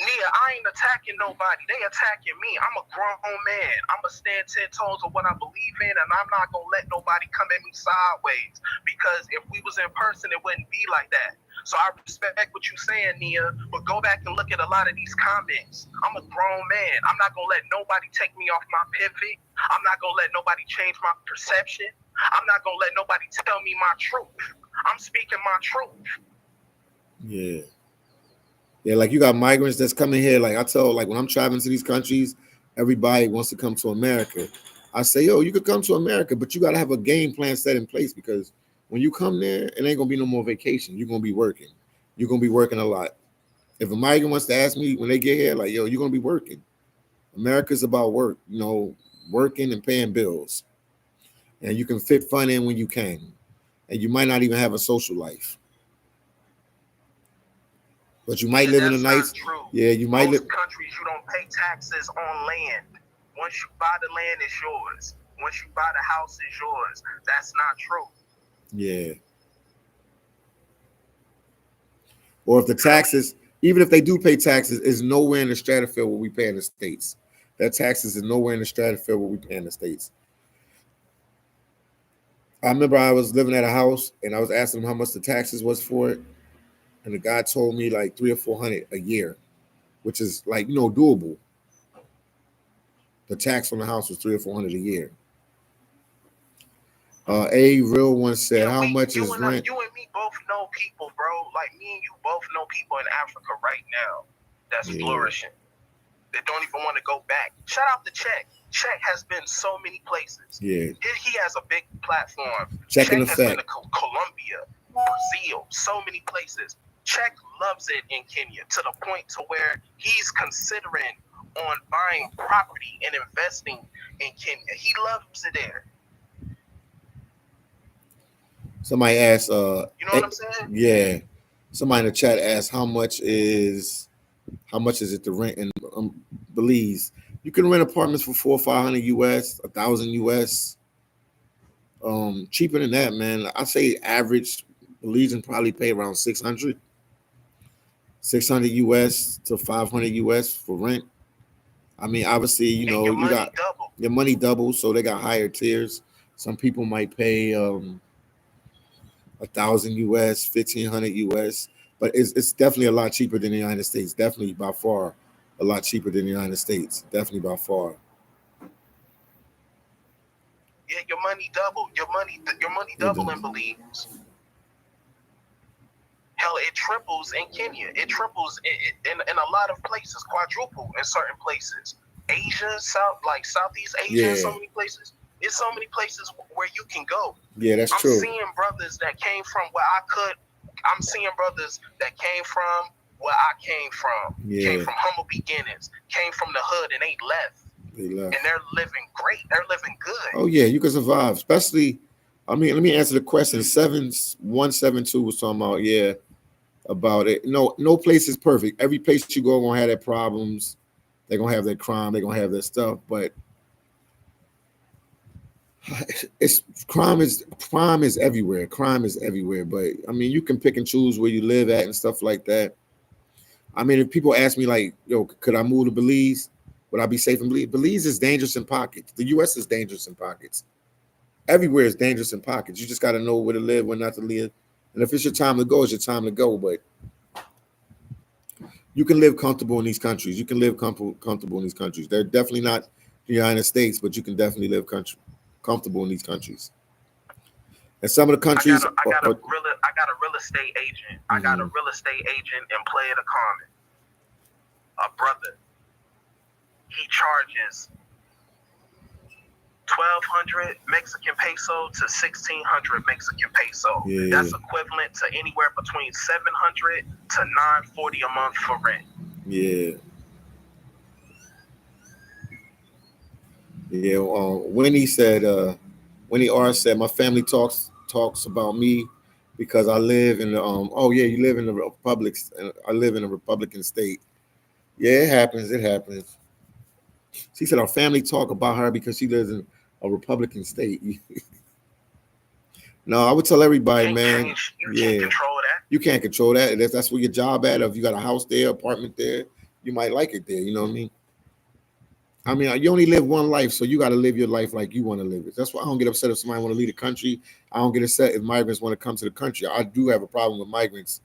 Nia, I ain't attacking nobody. They attacking me. I'm a grown man. I'm going to stand 10 toes on what I believe in, and I'm not going to let nobody come at me sideways because if we was in person, it wouldn't be like that. So I respect what you're saying, Nia, but go back and look at a lot of these comments. I'm a grown man. I'm not going to let nobody take me off my pivot. I'm not going to let nobody change my perception. I'm not going to let nobody tell me my truth. I'm speaking my truth. Yeah. Yeah, like you got migrants that's coming here. Like I tell, like when I'm traveling to these countries, everybody wants to come to America. I say, yo, you could come to America, but you got to have a game plan set in place, because when you come there, it ain't going to be no more vacation. You're going to be working. You're going to be working a lot. If a migrant wants to ask me when they get here, like, yo, you're going to be working. America's about work, you know, working and paying bills. And you can fit fun in when you can. And you might not even have a social life. But you might live in a nice, yeah, you might live. Most countries, you don't pay taxes on land. Once you buy the land, it's yours. Once you buy the house, it's yours. That's not true. Yeah. Or if the taxes, even if they do pay taxes, is nowhere in the stratosphere what we pay in the States. That taxes is nowhere in the stratosphere what we pay in the States. I remember I was living at a house and I was asking him how much the taxes was for it. And the guy told me like $300 or $400 a year, which is like, you know, doable. The tax on the house was $300 or $400 a year. A real one said, how much is rent? You and me both know people, bro. Like me and you both know people in Africa right now that's flourishing. They don't even want to go back. Shout out to Czech. Czech has been so many places. Yeah. He has a big platform. Czech has been to Colombia, Brazil, so many places. Czech loves it in Kenya to the point to where he's considering on buying property and investing in Kenya. He loves it there. Somebody asked, you know what I'm saying? Yeah. Somebody in the chat asked, how much is it to rent in Belize? You can rent apartments for $400 or $500 US, $1,000 US. Cheaper than that, man. I say average Belizean probably pay around $600 US to $500 US for rent. I mean, obviously, you know, you got your money doubles, so they got higher tiers. Some people might pay $1,000 US, $1,500 US, but it's definitely a lot cheaper than the United States. Definitely by far a lot cheaper than the United States. Definitely by far. Yeah, your money double. Your money double in Belize. Hell, it triples in Kenya. It triples in a lot of places, quadruple in certain places. Asia, Southeast Asia, so many places. There's so many places where you can go. Yeah, that's true. I'm seeing brothers that came from where I'm seeing brothers that came from where I came from. Yeah. Came from humble beginnings. Came from the hood and they left. And they're living great. They're living good. Oh, yeah, you can survive. Especially, I mean, let me answer the question. 7172 was talking about it. No place is perfect. Every place you go gonna have their problems. They're gonna have their crime. They're gonna have their stuff. But crime is everywhere. Crime is everywhere. But I mean, you can pick and choose where you live at and stuff like that. I mean, if people ask me like, yo, could I move to Belize? Would I be safe in Belize? Belize is dangerous in pockets. The U.S. is dangerous in pockets. Everywhere is dangerous in pockets. You just got to know where to live, where not to live. And if it's your time to go, it's your time to go. But you can live comfortable in these countries. You can live comfortable in these countries. They're definitely not the United States, but you can definitely live comfortable in these countries. And some of the countries, I got a real estate agent. I got a real estate agent in Playa del Carmen. A brother. He charges 1,200 Mexican peso to 1,600 Mexican peso. Yeah. That's equivalent to anywhere between 700 to 940 a month for rent. Yeah. Yeah. Winnie R said, my family talks about me because I live in the you live in the Republic. I live in a Republican state. Yeah, it happens. She said our family talk about her because she lives in a Republican state. No, I would tell everybody, man. You can't control that. You can't control that. That's where your job at. If you got a house there, apartment there, you might like it there. You know what I mean? I mean, you only live one life, so you got to live your life like you want to live it. That's why I don't get upset if somebody want to leave the country. I don't get upset if migrants want to come to the country. I do have a problem with migrants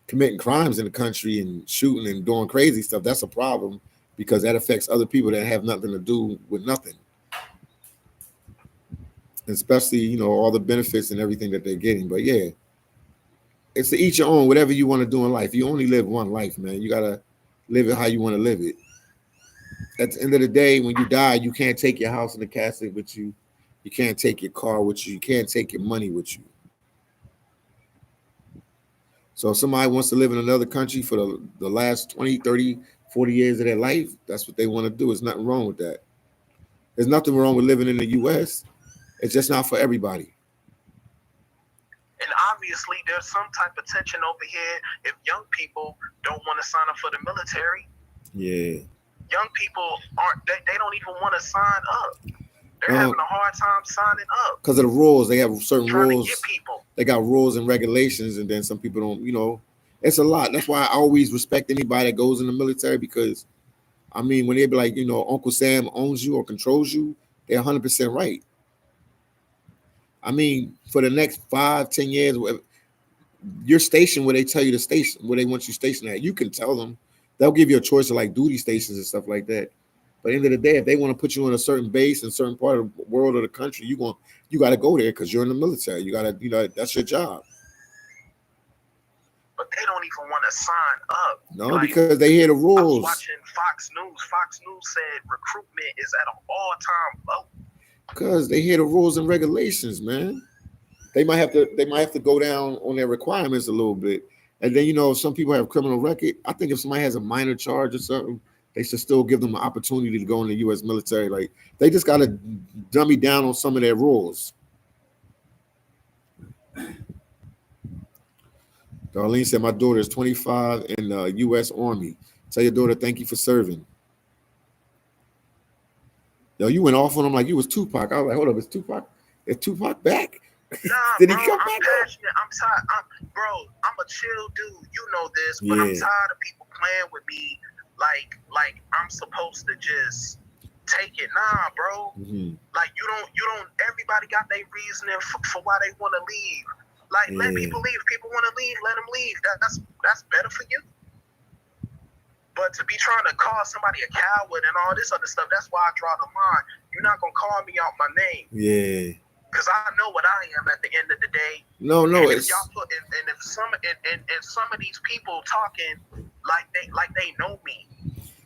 committing crimes in the country and shooting and doing crazy stuff, that's a problem because that affects other people that have nothing to do with nothing. Especially, all the benefits and everything that they're getting. But yeah, it's to each your own, whatever you want to do in life. You only live one life, man. You gotta live it how you want to live it. At the end of the day, when you die, you can't take your house in the casket with you. You can't take your car with you. You can't take your money with you. So if somebody wants to live in another country for the last 20, 30, 40 years of their life, that's what they want to do. There's nothing wrong with that. There's nothing wrong with living in the U.S. It's just not for everybody. And obviously, there's some type of tension over here if young people don't want to sign up for the military. Yeah. Young people they don't even want to sign up. They're having a hard time signing up. Because of the rules. They have certain rules. To get people. They got rules and regulations, and then some people don't, it's a lot. That's why I always respect anybody that goes in the military because, I mean, when they be like, Uncle Sam owns you or controls you, they're 100% right. I mean, for the next 5, 10 years, you're stationed where they tell you to station, where they want you stationed at. You can tell them. They'll give you a choice of like duty stations and stuff like that. But at the end of the day, if they want to put you on a certain base in a certain part of the world or the country, you got to go there because you're in the military. You got to, that's your job. But they don't even want to sign up. No, because they hear the rules. I was watching Fox News. Fox News said recruitment is at an all-time low. Because they hear the rules and regulations, man. They might have to go down on their requirements a little bit. And then, some people have criminal record. I think if somebody has a minor charge or something, they should still give them an opportunity to go in the U.S. military. Like, they just got to dummy down on some of their rules. Darlene said, my daughter is 25 in the U.S. Army. Tell your daughter thank you for serving. Yo, you went off on him like you was Tupac. I was like, hold up, is Tupac back? Nah, Did bro, he come I'm back passionate. I'm tired. I'm a chill dude. You know this, but I'm tired of people playing with me like I'm supposed to just take it. Nah, bro. Mm-hmm. Like you don't. Everybody got their reasoning for why they want to leave. Like let people leave. If people want to leave, let them leave. That's better for you. But to be trying to call somebody a coward and all this other stuff, that's why I draw the line. You're not gonna call me out my name. Yeah. Because I know what I am at the end of the day. No, and it's. If y'all put and if some of these people talking like they know me.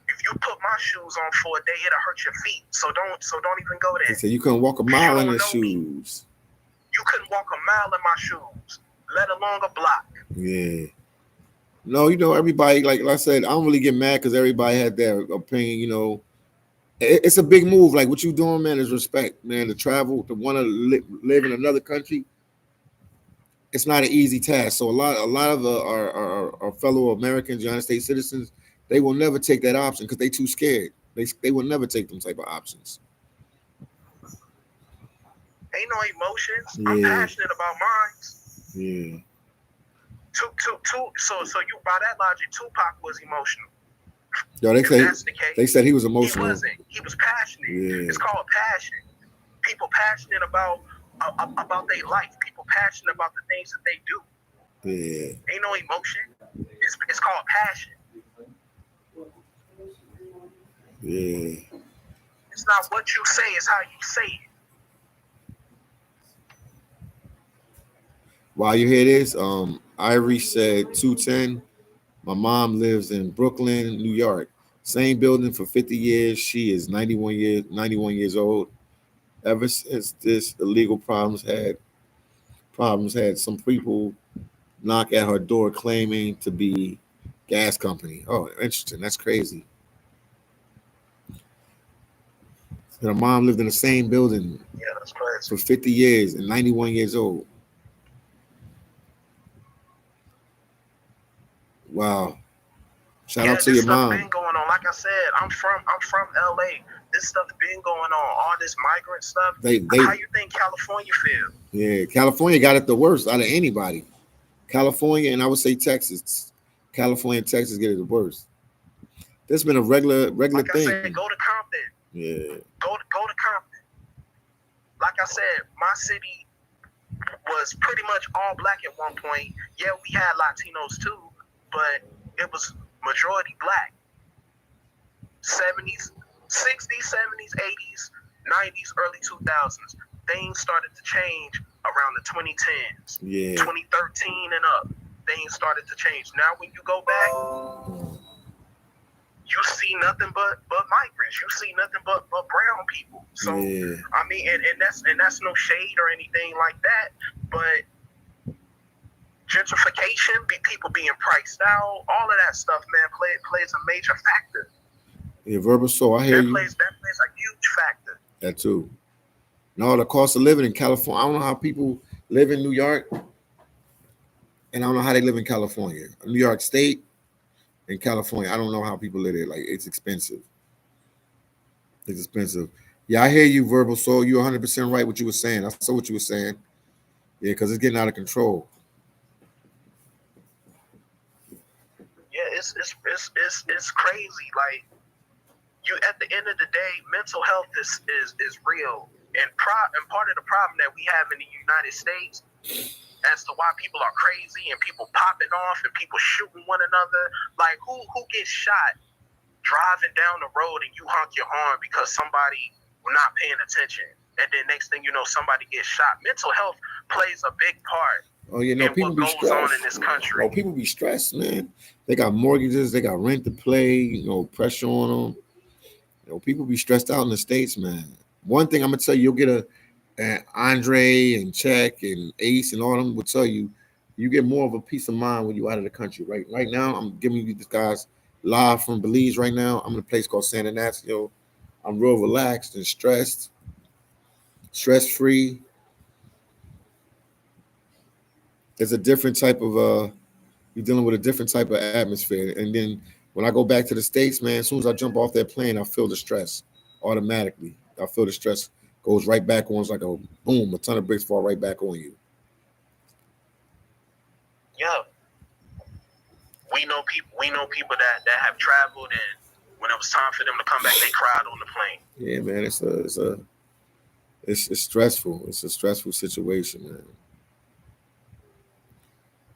If you put my shoes on for a day, it'll hurt your feet. So don't even go there. He said you couldn't walk a mile in his shoes. You couldn't walk a mile in my shoes, let alone a block. Yeah. No, everybody, like I said, I don't really get mad because everybody had their opinion, It's a big move. Like what you doing, man, is respect, man. To travel, to want to live in another country, it's not an easy task. So a lot of our fellow Americans, United States citizens, they will never take that option because they too scared. They will never take them type of options. Ain't no emotions. Yeah. I'm passionate about mine. Yeah. So you by that logic, Tupac was emotional. Yo, they said he was emotional. He wasn't. He was passionate. Yeah. It's called passion. People passionate about their life. People passionate about the things that they do. Yeah. Ain't no emotion. It's called passion. Yeah. It's not what you say, it's how you say it. While you hear this, Ivory said 210. My mom lives in Brooklyn, New York. Same building for 50 years. She is 91 years old. Ever since this illegal problems had some people knock at her door claiming to be gas company. Oh, interesting. That's crazy. Her mom lived in the same building that's crazy. For 50 years and 91 years old. Wow. Shout out to your mom. Been going on. Like I said, I'm from LA. This stuff been going on. All this migrant stuff. How you think California feel? Yeah, California got it the worst out of anybody. California and I would say Texas. California and Texas get it the worst. There's been a regular like thing. I said, go to Compton. Yeah. Go to Compton. Like I said, my city was pretty much all black at one point. Yeah, we had Latinos too, but it was majority black. 70s, 60s, 70s, 80s, 90s, early 2000s. Things started to change around the 2010s. Yeah. 2013 and up, things started to change. Now when you go back, you see nothing but migrants. You see nothing but brown people. So yeah. I mean, and that's no shade or anything like that, but gentrification, people being priced out, all of that stuff, man, plays a major factor. Yeah, Verbal Soul, I hear you. That plays a huge factor. That too. No, the cost of living in California. I don't know how people live in New York, and I don't know how they live in California. New York State and California. I don't know how people live there. Like, it's expensive. It's expensive. Yeah, I hear you, Verbal Soul. You're 100% right what you were saying. I saw what you were saying. Yeah, because it's getting out of control. Yeah, it's crazy. Like, you, at the end of the day, mental health is real, and part of the problem that we have in the United States as to why people are crazy and people popping off and people shooting one another. Like, who gets shot driving down the road and you honk your horn because somebody not paying attention, and then next thing you know, somebody gets shot? Mental health plays a big part. Oh, you know, people be stressed. On in this country. Oh, people be stressed, man. They got mortgages, they got rent to pay, you know, pressure on them. You know, people be stressed out in the States, man. One thing I'm gonna tell you, you'll get a Andre and Check and Ace and all of them will tell you, you get more of a peace of mind when you're out of the country. Right now, I'm giving you these guys live from Belize right now. I'm in a place called San Ignacio. I'm real relaxed and stress-free. It's a different type of you're dealing with a different type of atmosphere. And then when I go back to the States, man, as soon as I jump off that plane, I feel the stress automatically. I feel the stress goes right back on. It's like a boom, a ton of bricks fall right back on you. Yeah. We know people that have traveled, and when it was time for them to come back, they cried on the plane. Yeah, man, it's stressful. It's a stressful situation, man.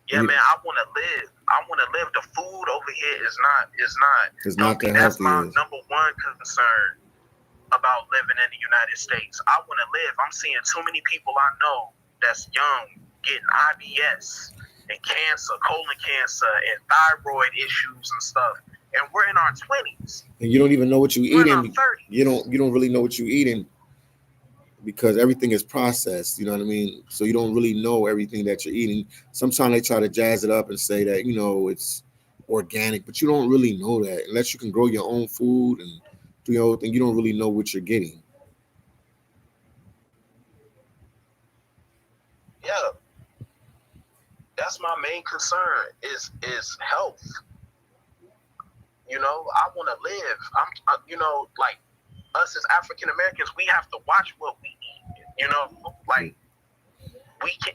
Yeah, man, I want to live. The food over here is not that healthy. That's my number one concern about living in the United States. I want to live. I'm seeing too many people I know that's young getting IBS and cancer, colon cancer, and thyroid issues and stuff. And we're in our 20s. And you don't even know what you're eating. You don't really know what you're eating because everything is processed. You know what I mean? So you don't really know everything that you're eating. Sometimes they try to jazz it up and say that, you know, it's organic, but you don't really know that unless you can grow your own food and do your own thing. You don't really know what you're getting. Yeah. That's my main concern is health. You know, I want to live. You know, like us as African Americans, we have to watch what we eat. You know, like we can.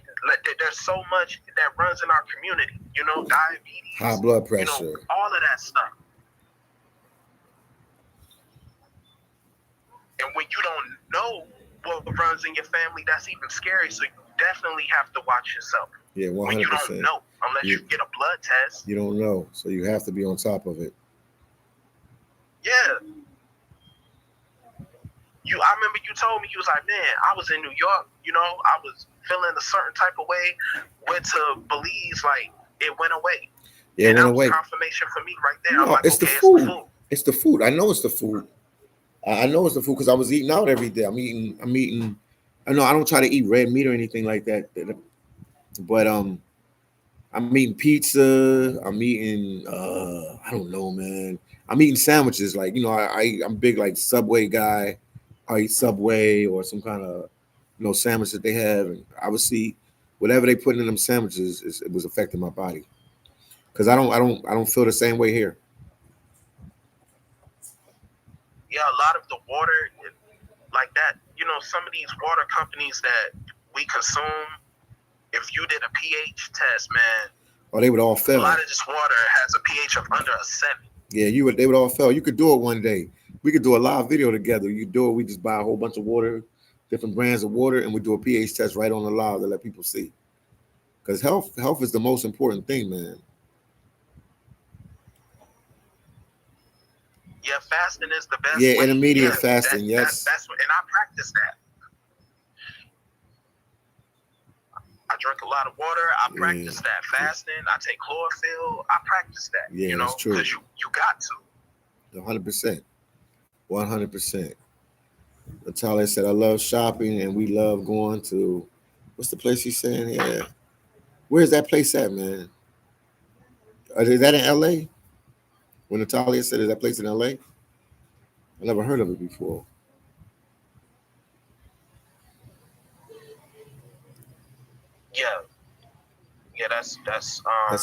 There's so much that runs in our community. You know, diabetes, high blood pressure, you know, all of that stuff. And when you don't know what runs in your family, that's even scary. So you definitely have to watch yourself. Yeah, 100%. When you don't know, unless you get a blood test. You don't know, so you have to be on top of it. Yeah. I remember you told me, you was like, man, I was in New York, you know, I was feeling a certain type of way, went to Belize, like, it went away. Yeah, it went away. Confirmation for me right there. No, I'm like, it's the food. It's the food. I know it's the food. I know it's the food because I was eating out every day. I'm eating. I know I don't try to eat red meat or anything like that. But I'm eating pizza. I'm eating. I don't know, man. I'm eating sandwiches. Like, you know, I'm big like Subway guy. I eat Subway or some kind of, you know, sandwich that they have, and I would see whatever they put in them sandwiches. It was affecting my body because I don't feel the same way here. Yeah, a lot of the water, like that, you know, some of these water companies that we consume, if you did a pH test, man, oh, they would all fail. A lot of this water has a pH of under a 7. Yeah, they would all fail. You could do it one day. We could do a live video together. You do it. We just buy a whole bunch of water, different brands of water, and we do a pH test right on the live to let people see. Because health is the most important thing, man. Yeah, fasting is the best. Yeah, way. intermediate fasting. Yes. That's what, and I practice that. I drink a lot of water. I practice that. Fasting. I take chlorophyll. I practice that. Yeah, you know, that's true. because you got to. 100%. 100%. Natalia said, I love shopping and we love going to, what's the place she's saying? Yeah. Where's that place at, man? Is that in LA? When Natalia said, is that place in LA? I never heard of it before. Yeah. Yeah, that's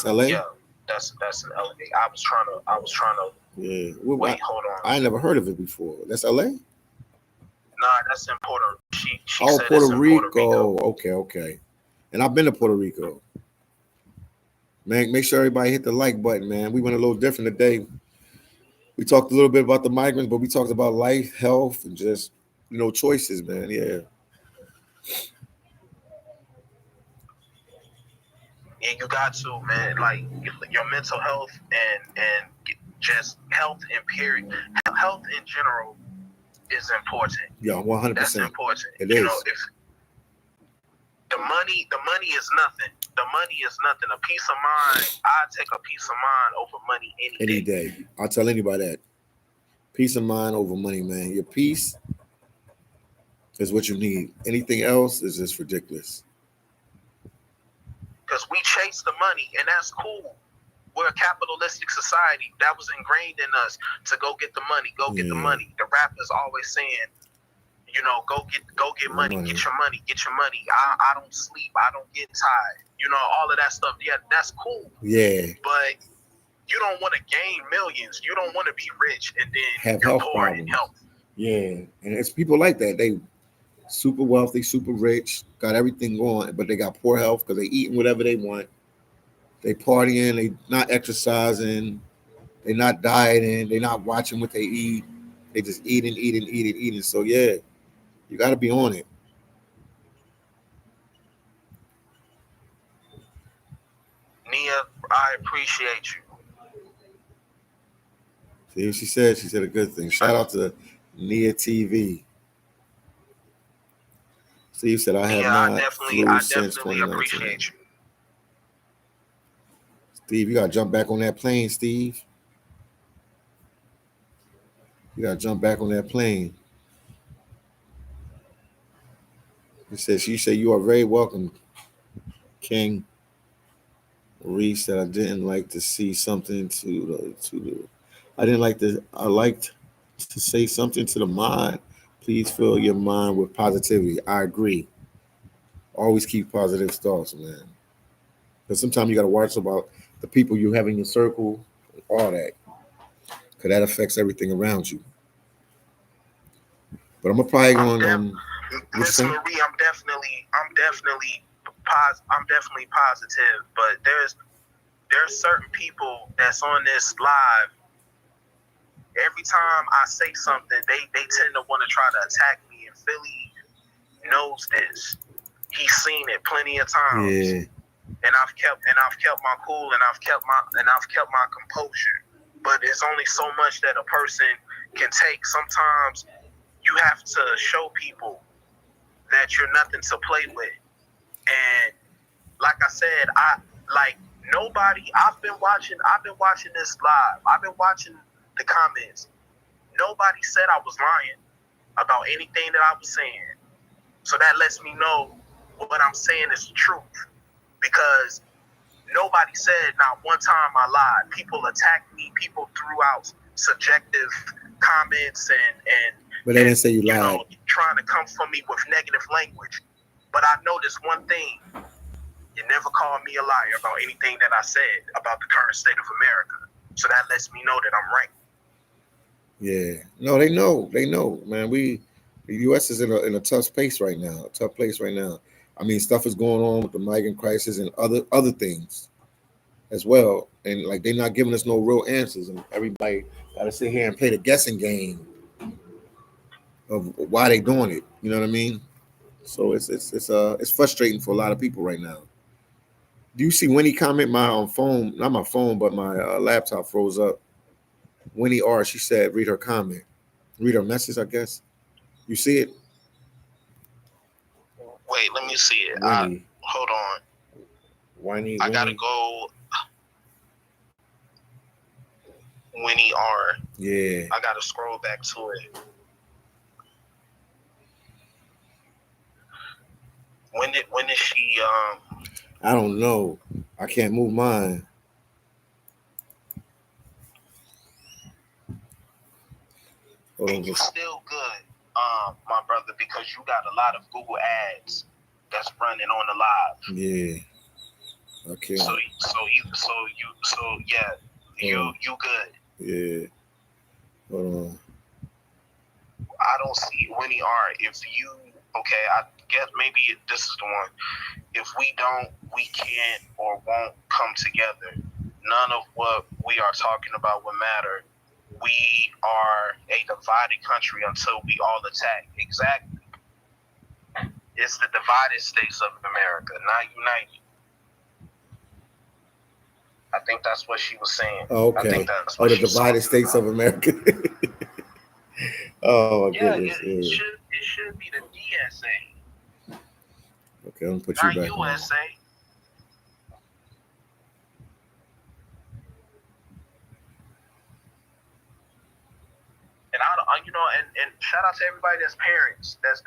LA? Yeah, that's in LA. I was trying to Yeah. wait, hold on. I never heard of it before. That's LA? Nah, that's in Puerto. She said Puerto it's in Rico. Puerto Rico. Okay. And I've been to Puerto Rico. Man, make sure everybody hit the like button, man. We went a little different today. We talked a little bit about the migrants, but we talked about life, health, and just, choices, man. Yeah. Yeah, you got to, man. Like your mental health and just health in period, health in general is important. Yeah, 100%. That's important. It is. If the money is nothing. The money is nothing. A peace of mind. I take a peace of mind over money any day. I'll tell anybody that. Peace of mind over money, man. Your peace is what you need. Anything else is just ridiculous. Because we chase the money, and that's cool. We're a capitalistic society. That was ingrained in us to go get the money. Get the money. The rappers always saying, go get money. Get your money. Get your money. I don't sleep. I don't get tired. All of that stuff. Yeah, that's cool. Yeah. But you don't want to gain millions. You don't want to be rich and then have health problems. Yeah, and it's people like that. They super wealthy, super rich, got everything going, but they got poor health because they eating whatever they want. They partying. They not exercising. They not dieting. They not watching what they eat. They just eating. So yeah, you got to be on it. Nia, I appreciate you. See what she said? She said a good thing. Shout out to Nia TV. Steve said, I definitely appreciate you. Steve, you got to jump back on that plane, Steve. You got to jump back on that plane. She said, you are very welcome, King. Marie said, I didn't like to see something I liked to say something to the mind. Please fill your mind with positivity. I agree. Always keep positive thoughts, man. Because sometimes you got to watch about the people you have in your circle, all that. Because that affects everything around you. But I'm probably going Miss Marie, I'm definitely positive, but there's certain people that's on this live. Every time I say something, they tend to want to try to attack me, and Philly knows this. He's seen it plenty of times. Yeah. And I've kept my cool, and I've kept my composure. But it's only so much that a person can take. Sometimes you have to show people that you're nothing to play with. And like I said, I've been watching this live. I've been watching the comments. Nobody said I was lying about anything that I was saying. So that lets me know what I'm saying is the truth. Because nobody said not one time I lied. People attacked me. People threw out subjective comments and but they didn't say you lied. Trying to come from me with negative language. But I know this one thing. You never called me a liar about anything that I said about the current state of America. So that lets me know that I'm right. Yeah. No, they know, man. The U.S. is in a tough place right now. I mean, stuff is going on with the migrant crisis and other things as well. And like they're not giving us no real answers. And everybody got to sit here and play the guessing game of why they doing it. You know what I mean? So it's frustrating for a lot of people right now. Do you see Winnie comment? My phone, not my phone, but my laptop froze up. Winnie R. She said, read her comment. Read her message, I guess. You see it? Wait, let me see it. Winnie. Hold on. Winnie. I gotta go. Winnie R. Yeah. I gotta scroll back to it. When is she? I don't know. I can't move mine. And you still good, my brother, because you got a lot of Google ads that's running on the live. Yeah. Okay. So yeah, you good. Yeah. Hold on. I don't see Winnie R. If you I guess maybe this is the one. If we can't or won't come together, none of what we are talking about will matter. We are a divided country until we all attack. Exactly. It's the divided states of America, not united. I think that's what she was saying. Okay. I think that's what the divided states of America. Oh my goodness. It should be the DSA. Okay, I'm gonna put you back. Not USA. And and shout out to everybody that's parents that's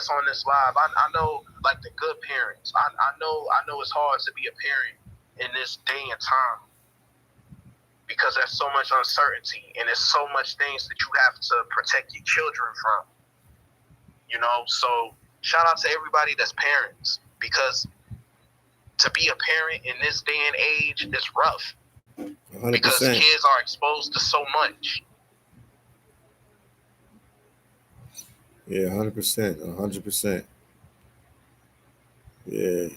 on this live. I know, like, the good parents. I know it's hard to be a parent in this day and time because there's so much uncertainty and there's so much things that you have to protect your children from. So shout out to everybody that's parents, because to be a parent in this day and age is rough 100%. because kids are exposed to so much. Yeah, 100%, 100%. Yeah.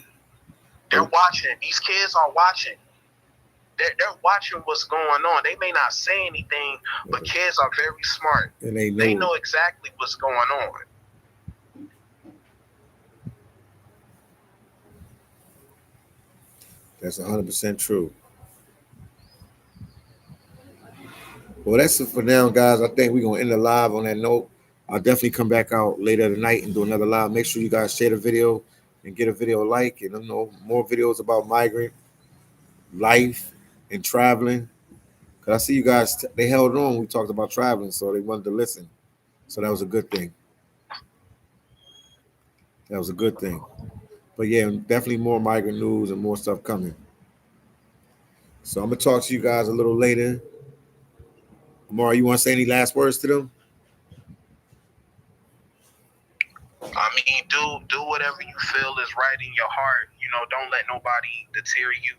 They're watching. These kids are watching. They're watching what's going on. They may not say anything, but kids are very smart. And they know exactly what's going on. That's 100% true. Well, that's it for now, guys. I think we're going to end the live on that note. I'll definitely come back out later tonight and do another live. Make sure you guys share the video and get a video like, and more videos about migrant life and traveling. Because I see you guys, they held on. We talked about traveling, so they wanted to listen. So that was a good thing. That was a good thing. But yeah, definitely more migrant news and more stuff coming. So I'm going to talk to you guys a little later. Amara, you want to say any last words to them? I mean, do whatever you feel is right in your heart. Don't let nobody deter you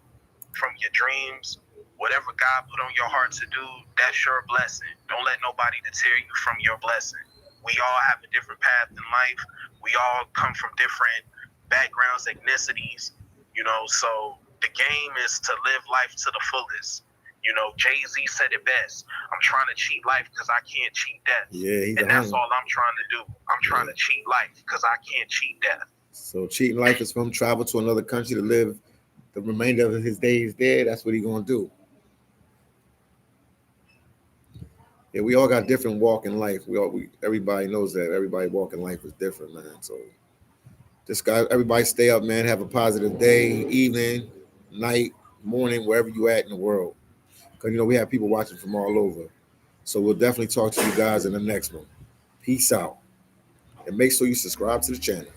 from your dreams. Whatever God put on your heart to do, that's your blessing. Don't let nobody deter you from your blessing. We all have a different path in life. We all come from different backgrounds, ethnicities, so the game is to live life to the fullest. Jay-Z said it best. I'm trying to cheat life because I can't cheat death. Yeah, and that's all I'm trying to do. I'm trying to cheat life because I can't cheat death. So cheating life is for him travel to another country to live the remainder of his days there. That's what he's going to do. Yeah, we all got different walk in life. Everybody knows that. Everybody walk in life is different, man. So everybody stay up, man. Have a positive day, evening, night, morning, wherever you at in the world. Because, we have people watching from all over. So we'll definitely talk to you guys in the next one. Peace out. And make sure you subscribe to the channel.